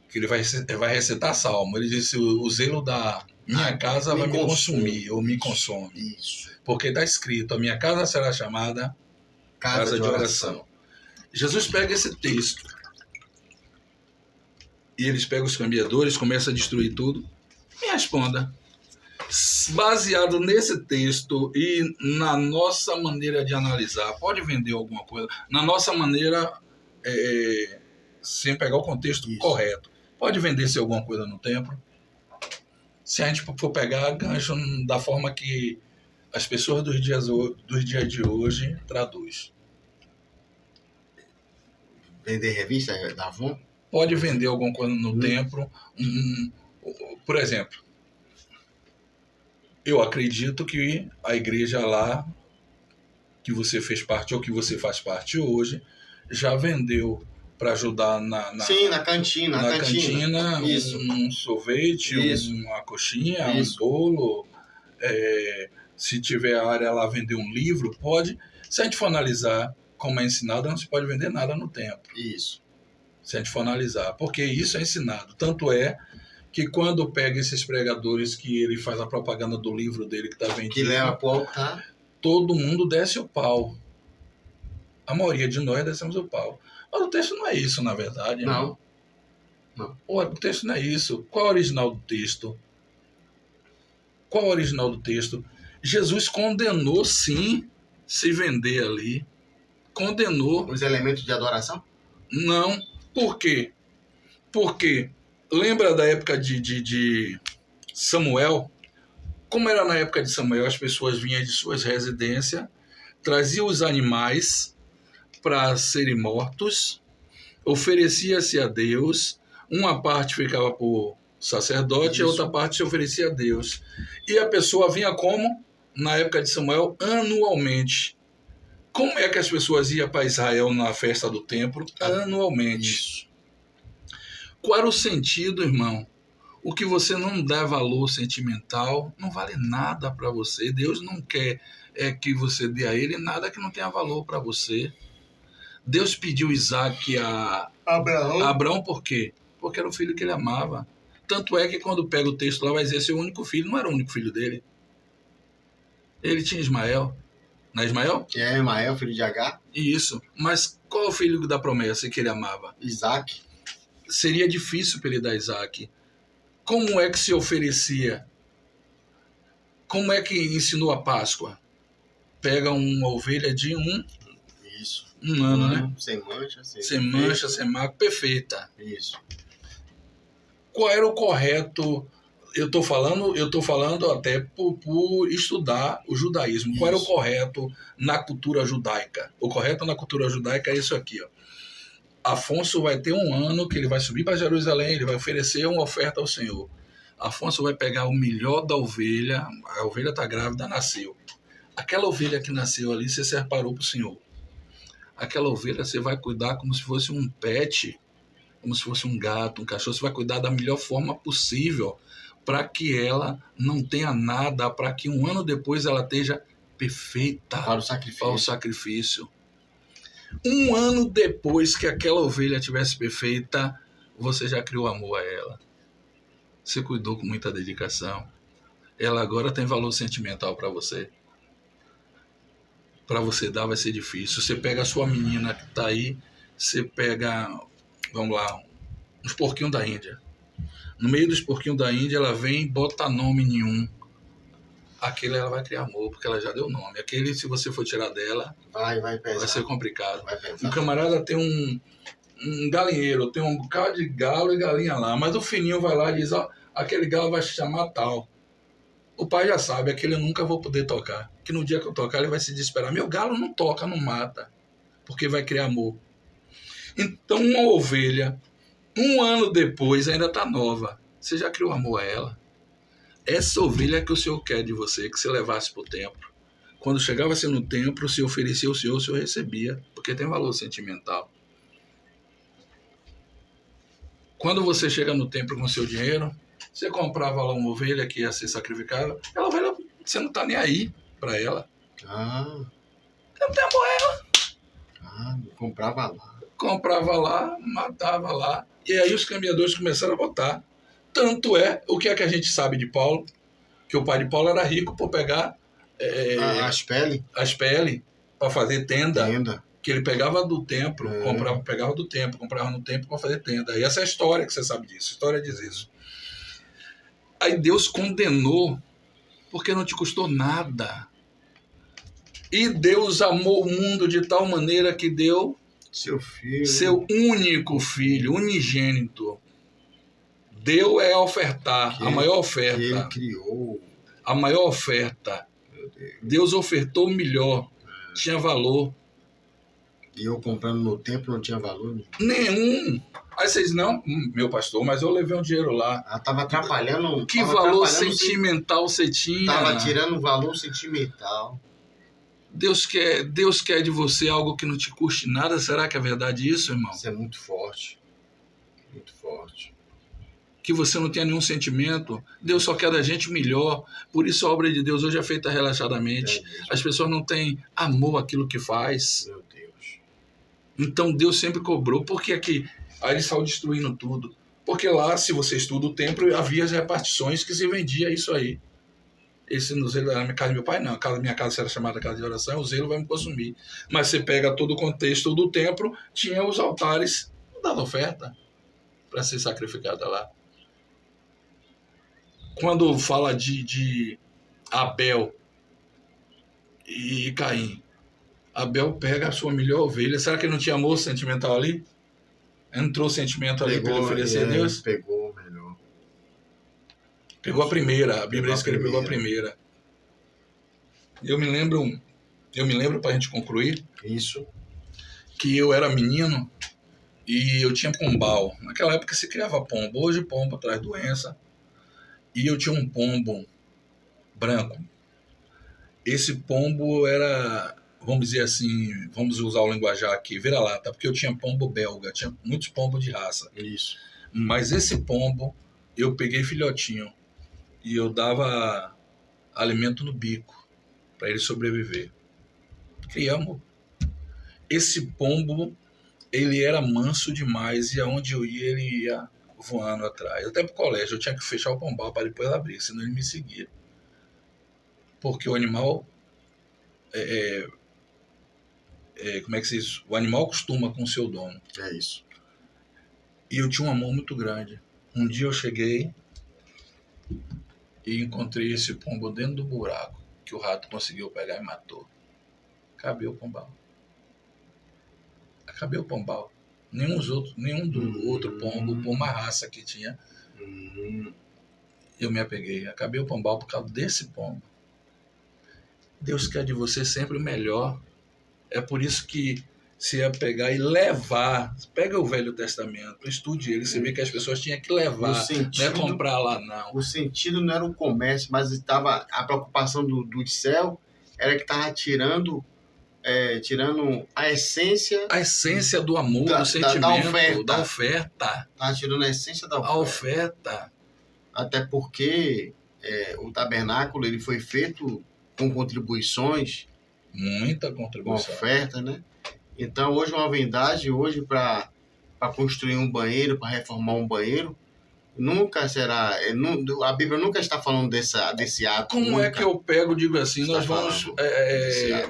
que ele vai recitar salmo. Ele disse, o zelo da minha casa vai me consumir, ou me consome. Isso. Porque está escrito, a minha casa será chamada casa de oração. Jesus pega esse texto, e eles pegam os cambiadores, começam a destruir tudo. Me responda, baseado nesse texto e na nossa maneira de analisar, pode vender alguma coisa? Na nossa maneira, sem pegar o contexto correto, pode vender-se alguma coisa no templo? Se a gente for pegar gancho da forma que as pessoas dos dias de hoje traduz. Vender revista da Avon? Pode vender alguma coisa no templo. Por exemplo, eu acredito que a igreja lá, que você fez parte ou que você faz parte hoje, já vendeu para ajudar Sim, na cantina. na cantina Isso. um sorvete, Isso. uma coxinha, Isso. um bolo. Se tiver área lá vender um livro, pode. Se a gente for analisar como é ensinado, não se pode vender nada no templo. Isso. Se a gente for analisar, porque isso é ensinado. Tanto é que quando pega esses pregadores que ele faz a propaganda do livro dele que está vendido, Que leva pro altar. todo mundo desce o pau. A maioria de nós descemos o pau. Mas o texto não é isso, na verdade. Não. O texto não é isso. Qual é o original do texto? Qual é o original do texto? Jesus condenou, sim, se vender ali. Condenou. Os elementos de adoração? Não. Por quê? Porque lembra da época de Samuel? Como era na época de Samuel, as pessoas vinham de suas residências, traziam os animais para serem mortos, oferecia-se a Deus, uma parte ficava para o sacerdote, a outra parte se oferecia a Deus. E a pessoa vinha como? Na época de Samuel, anualmente. Como é que as pessoas iam para Israel na festa do templo? Anualmente. Isso. Qual era o sentido, irmão? O que você não dá valor sentimental não vale nada para você. Deus não quer que você dê a ele nada que não tenha valor para você. Deus pediu Isaac a Abraão por quê? Porque era o filho que ele amava. Tanto é que quando pega o texto lá vai dizer seu único filho, não era o único filho dele. Ele tinha Ismael. Não é Ismael? É Ismael, filho de Agar. Isso. Mas qual é o filho da promessa que ele amava? Isaac. Seria difícil para ele dar Isaac. Como é que se oferecia? Como é que ensinou a Páscoa? Pega uma ovelha de Isso. um ano, né? Sem mancha. Sem mancha, sem marca, perfeita. Isso. Qual era o correto? Eu tô falando até por estudar o judaísmo. Qual era o correto na cultura judaica? O correto na cultura judaica é isso aqui, ó. Afonso vai ter um ano que ele vai subir para Jerusalém, ele vai oferecer uma oferta ao Senhor. Afonso vai pegar o melhor da ovelha, a ovelha está grávida, nasceu. Aquela ovelha que nasceu ali, você separou para o Senhor. Aquela ovelha você vai cuidar como se fosse um pet, como se fosse um gato, um cachorro. Você vai cuidar da melhor forma possível para que ela não tenha nada, para que um ano depois ela esteja perfeita Para o sacrifício. Um ano depois que aquela ovelha tivesse perfeita, você já criou amor a ela. Você cuidou com muita dedicação. Ela agora tem valor sentimental para você. Para você dar vai ser difícil. Você pega a sua menina que está aí, você pega, vamos lá, uns porquinhos da Índia. No meio dos porquinhos da Índia, ela vem e bota nome nenhum. Aquele ela vai criar amor, porque ela já deu nome. Aquele, se você for tirar dela, vai pesar. vai ser complicado. Vai pesar. Um camarada tem um galinheiro, tem um bocado de galo e galinha lá, mas o fininho vai lá e diz, ó, aquele galo vai se chamar tal. O pai já sabe, aquele eu nunca vou poder tocar. Que no dia que eu tocar, ele vai se desesperar. Meu galo não toca, não mata, porque vai criar amor. Então, uma ovelha, 1 ano depois, ainda está nova. Você já criou amor a ela? Essa ovelha que o Senhor quer de você, que você levasse para o templo. Quando chegava você no templo, se oferecia ao Senhor, o Senhor recebia, porque tem valor sentimental. Quando você chega no templo com o seu dinheiro, você comprava lá uma ovelha que ia ser sacrificada, aquela ovelha, você não está nem aí para ela. Ah, Você não tem amor a ela. comprava lá. Comprava lá, matava lá, e aí os caminhadores começaram a botar. Tanto é, o que é que a gente sabe de Paulo? Que o pai de Paulo era rico por pegar As peles? as peles para fazer tenda. Tenda. Que ele pegava do templo, pegava do templo, comprava no templo para fazer tenda. E essa é a história que você sabe disso. A história diz isso. Aí Deus condenou porque não te custou nada. E Deus amou o mundo de tal maneira que deu Seu filho. seu único filho, unigênito. Deu é ofertar, a maior oferta. Que ele criou. A maior oferta. Meu Deus. Deus ofertou o melhor. Tinha valor. E eu comprando no templo não tinha valor Nenhum. Aí vocês, não, meu pastor, mas eu levei um dinheiro lá. Ela tava atrapalhando. Que valor sentimental você tinha? Tava tirando valor sentimental. Deus quer de você algo que não te custe nada. Será que é verdade isso, irmão? Isso é muito forte. Muito forte. Que você não tenha nenhum sentimento. Deus só quer da gente melhor. Por isso a obra de Deus hoje é feita relaxadamente. As pessoas não têm amor àquilo que faz. Meu Deus. Então Deus sempre cobrou. Por que aqui? Aí ele saiu destruindo tudo. Porque lá, se você estuda o templo, havia as repartições que se vendia isso aí. Esse no zelo era na casa do meu pai, não. Minha casa era chamada casa de oração, o zelo vai me consumir. Mas você pega todo o contexto do templo, tinha os altares da oferta para ser sacrificada lá. Quando fala de Abel e Caim, Abel pega a sua melhor ovelha. Será que ele não tinha amor sentimental ali? Entrou sentimento ali para ele oferecer a Deus? Pegou melhor. Pegou a primeira. A Bíblia diz que ele pegou a primeira. Eu me lembro para a gente concluir. Isso. Que eu era menino e eu tinha pombal. Naquela época se criava pombo. Hoje pombo traz doença. E eu tinha um pombo branco. Esse pombo era, vamos dizer assim, vamos usar o linguajar aqui, vira-lata, porque eu tinha pombo belga, tinha muitos pombos de raça. Isso. Mas esse pombo, eu peguei filhotinho e eu dava alimento no bico para ele sobreviver. Criamos. Esse pombo, ele era manso demais e aonde eu ia, ele ia voando atrás. Até pro colégio, eu tinha que fechar o pombal para depois abrir, senão ele me seguia. Porque o animal como é que se diz? O animal acostuma com o seu dono. É isso. E eu tinha um amor muito grande. Um dia eu cheguei e encontrei esse pombo dentro do buraco que o rato conseguiu pegar e matou. Acabei o pombal. Nenhum do outro pombo, por uma raça que tinha, eu me apeguei. Acabei o pombal por causa desse pombo. Deus quer de você sempre o melhor. É por isso que se ia pegar e levar. Pega o Velho Testamento, estude ele, você vê que as pessoas tinham que levar, não é comprar lá, não. O sentido não era o comércio, mas estava a preocupação do céu era que estava tirando a essência... A essência do amor, do sentimento, da oferta. Estava tirando a essência da oferta. A oferta. Até porque o tabernáculo ele foi feito com contribuições. Muita contribuição. Com oferta, né? Então, hoje uma vendagem, para construir um banheiro, para reformar um banheiro, nunca será... a Bíblia nunca está falando desse ato. Como nunca. É que eu pego e digo assim, nós vamos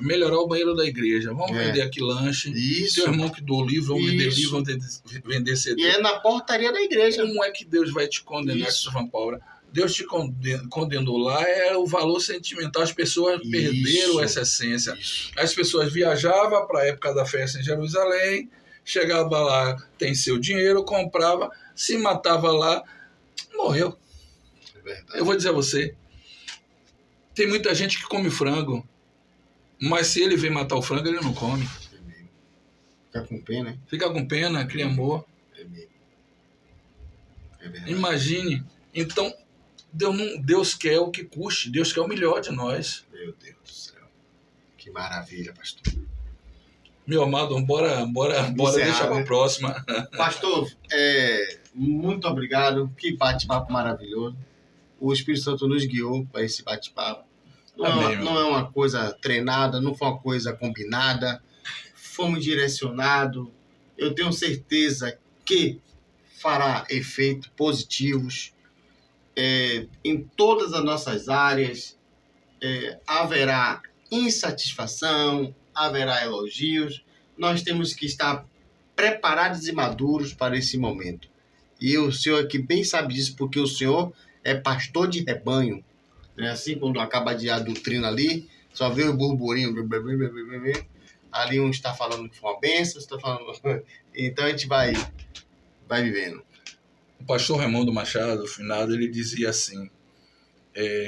melhorar o banheiro da igreja, vamos vender aqui lanche, isso. Tem um irmão que doou livro, vamos vender livro, vamos vender CD. E é na portaria da igreja. Como é que Deus vai te condenar, São Paulo? Deus te condenou lá, é o valor sentimental. As pessoas perderam essa essência. Isso. As pessoas viajavam para a época da festa em Jerusalém, chegava lá, tem seu dinheiro, comprava, se matava lá, morreu. Verdade. Eu vou dizer a você, tem muita gente que come frango, mas se ele vem matar o frango, ele não come. É mesmo. Fica com pena, hein? Fica com pena, cria amor. É mesmo. É verdade. Imagine. Então, Deus quer o que custe, Deus quer o melhor de nós. Meu Deus do céu. Que maravilha, pastor. Meu amado, bora deixar para a próxima. Pastor, muito obrigado. Que bate-papo maravilhoso. O Espírito Santo nos guiou para esse bate-papo. Amém, Não é uma coisa treinada, não foi uma coisa combinada. Fomos direcionados. Eu tenho certeza que fará efeitos positivos em todas as nossas áreas. Haverá insatisfação, haverá elogios. Nós temos que estar preparados e maduros para esse momento. E o senhor aqui bem sabe disso, porque o senhor é pastor de rebanho. Né? Assim, quando acaba de a doutrina ali, só vê o burburinho. Ali um está falando que foi uma bênção, está falando... Então a gente vai vivendo. O pastor Raimundo Machado, finado, ele dizia assim,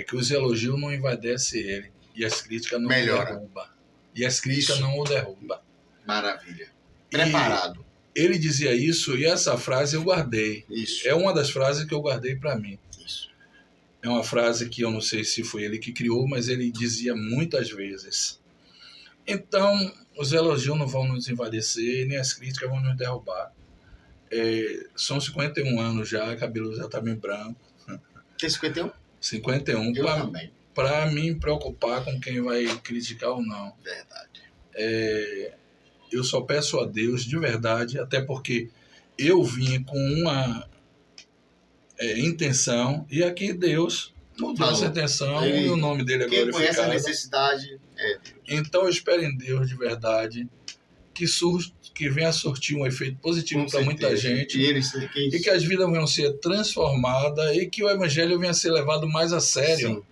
que os elogios não envaidecem ele, e as críticas não o derrubam. E as críticas Isso. não o derrubam. Maravilha. Preparado. E ele dizia isso, e essa frase eu guardei. Isso. É uma das frases que eu guardei para mim. Isso. É uma frase que eu não sei se foi ele que criou, mas ele dizia muitas vezes. Então, os elogios não vão nos envadecer, nem as críticas vão nos derrubar. São 51 anos já, cabelo já está bem branco. Tem 51? 51. Eu também. Para me preocupar com quem vai criticar ou não. Verdade. Eu só peço a Deus de verdade, até porque eu vim com uma intenção, e aqui Deus mudou essa intenção e o nome dele é glorificado. Quem conhece a necessidade é Deus. Então eu espero em Deus de verdade que venha surtir um efeito positivo para muita gente e que as vidas venham ser transformadas e que o evangelho venha ser levado mais a sério. Sim.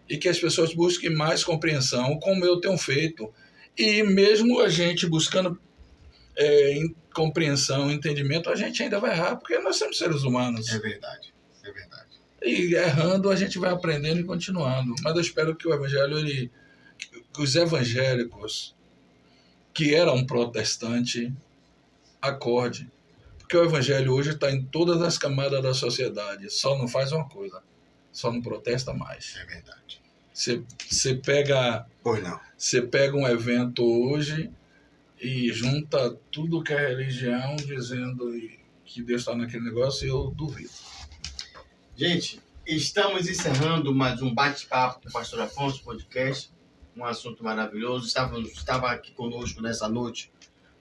E que as pessoas busquem mais compreensão, como eu tenho feito. E mesmo a gente buscando compreensão, entendimento, a gente ainda vai errar, porque nós somos seres humanos. É verdade. É verdade. E errando a gente vai aprendendo e continuando. Mas eu espero que o evangelho, que os evangélicos que eram protestantes, acorde. Porque o evangelho hoje está em todas as camadas da sociedade. Só não faz uma coisa. Só não protesta mais. É verdade. Você pega... Pois não. Você pega um evento hoje e junta tudo que é religião, dizendo que Deus está naquele negócio, e eu duvido. Gente, estamos encerrando mais um bate-papo com o Pastor Afonso Podcast. Um assunto maravilhoso. Estava aqui conosco nessa noite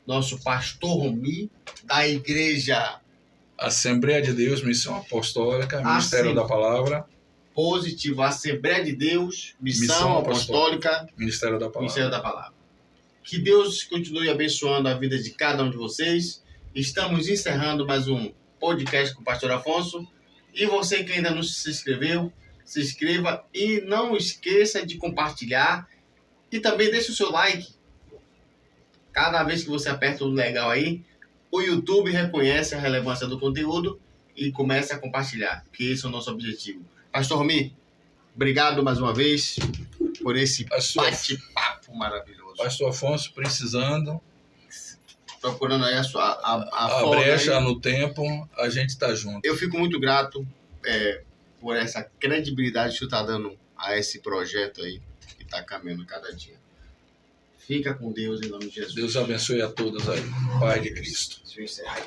nosso pastor Romi, da igreja Assembleia de Deus, Missão Apostólica, Ministério da Palavra. Positivo, Assembleia de Deus, Missão Apostólica, Ministério da Palavra. Que Deus continue abençoando a vida de cada um de vocês. Estamos encerrando mais um podcast com o Pastor Afonso. E você que ainda não se inscreveu, se inscreva e não esqueça de compartilhar. E também deixe o seu like. Cada vez que você aperta o legal aí, o YouTube reconhece a relevância do conteúdo e começa a compartilhar, que esse é o nosso objetivo. Pastor Romi, obrigado mais uma vez por esse bate-papo maravilhoso. Pastor Afonso, precisando. Procurando aí a brecha aí. No tempo, a gente está junto. Eu fico muito grato por essa credibilidade que você está dando a esse projeto aí, que está caminhando cada dia. Fica com Deus em nome de Jesus. Deus abençoe a todos aí. Pai de Cristo. Se eu encerrar.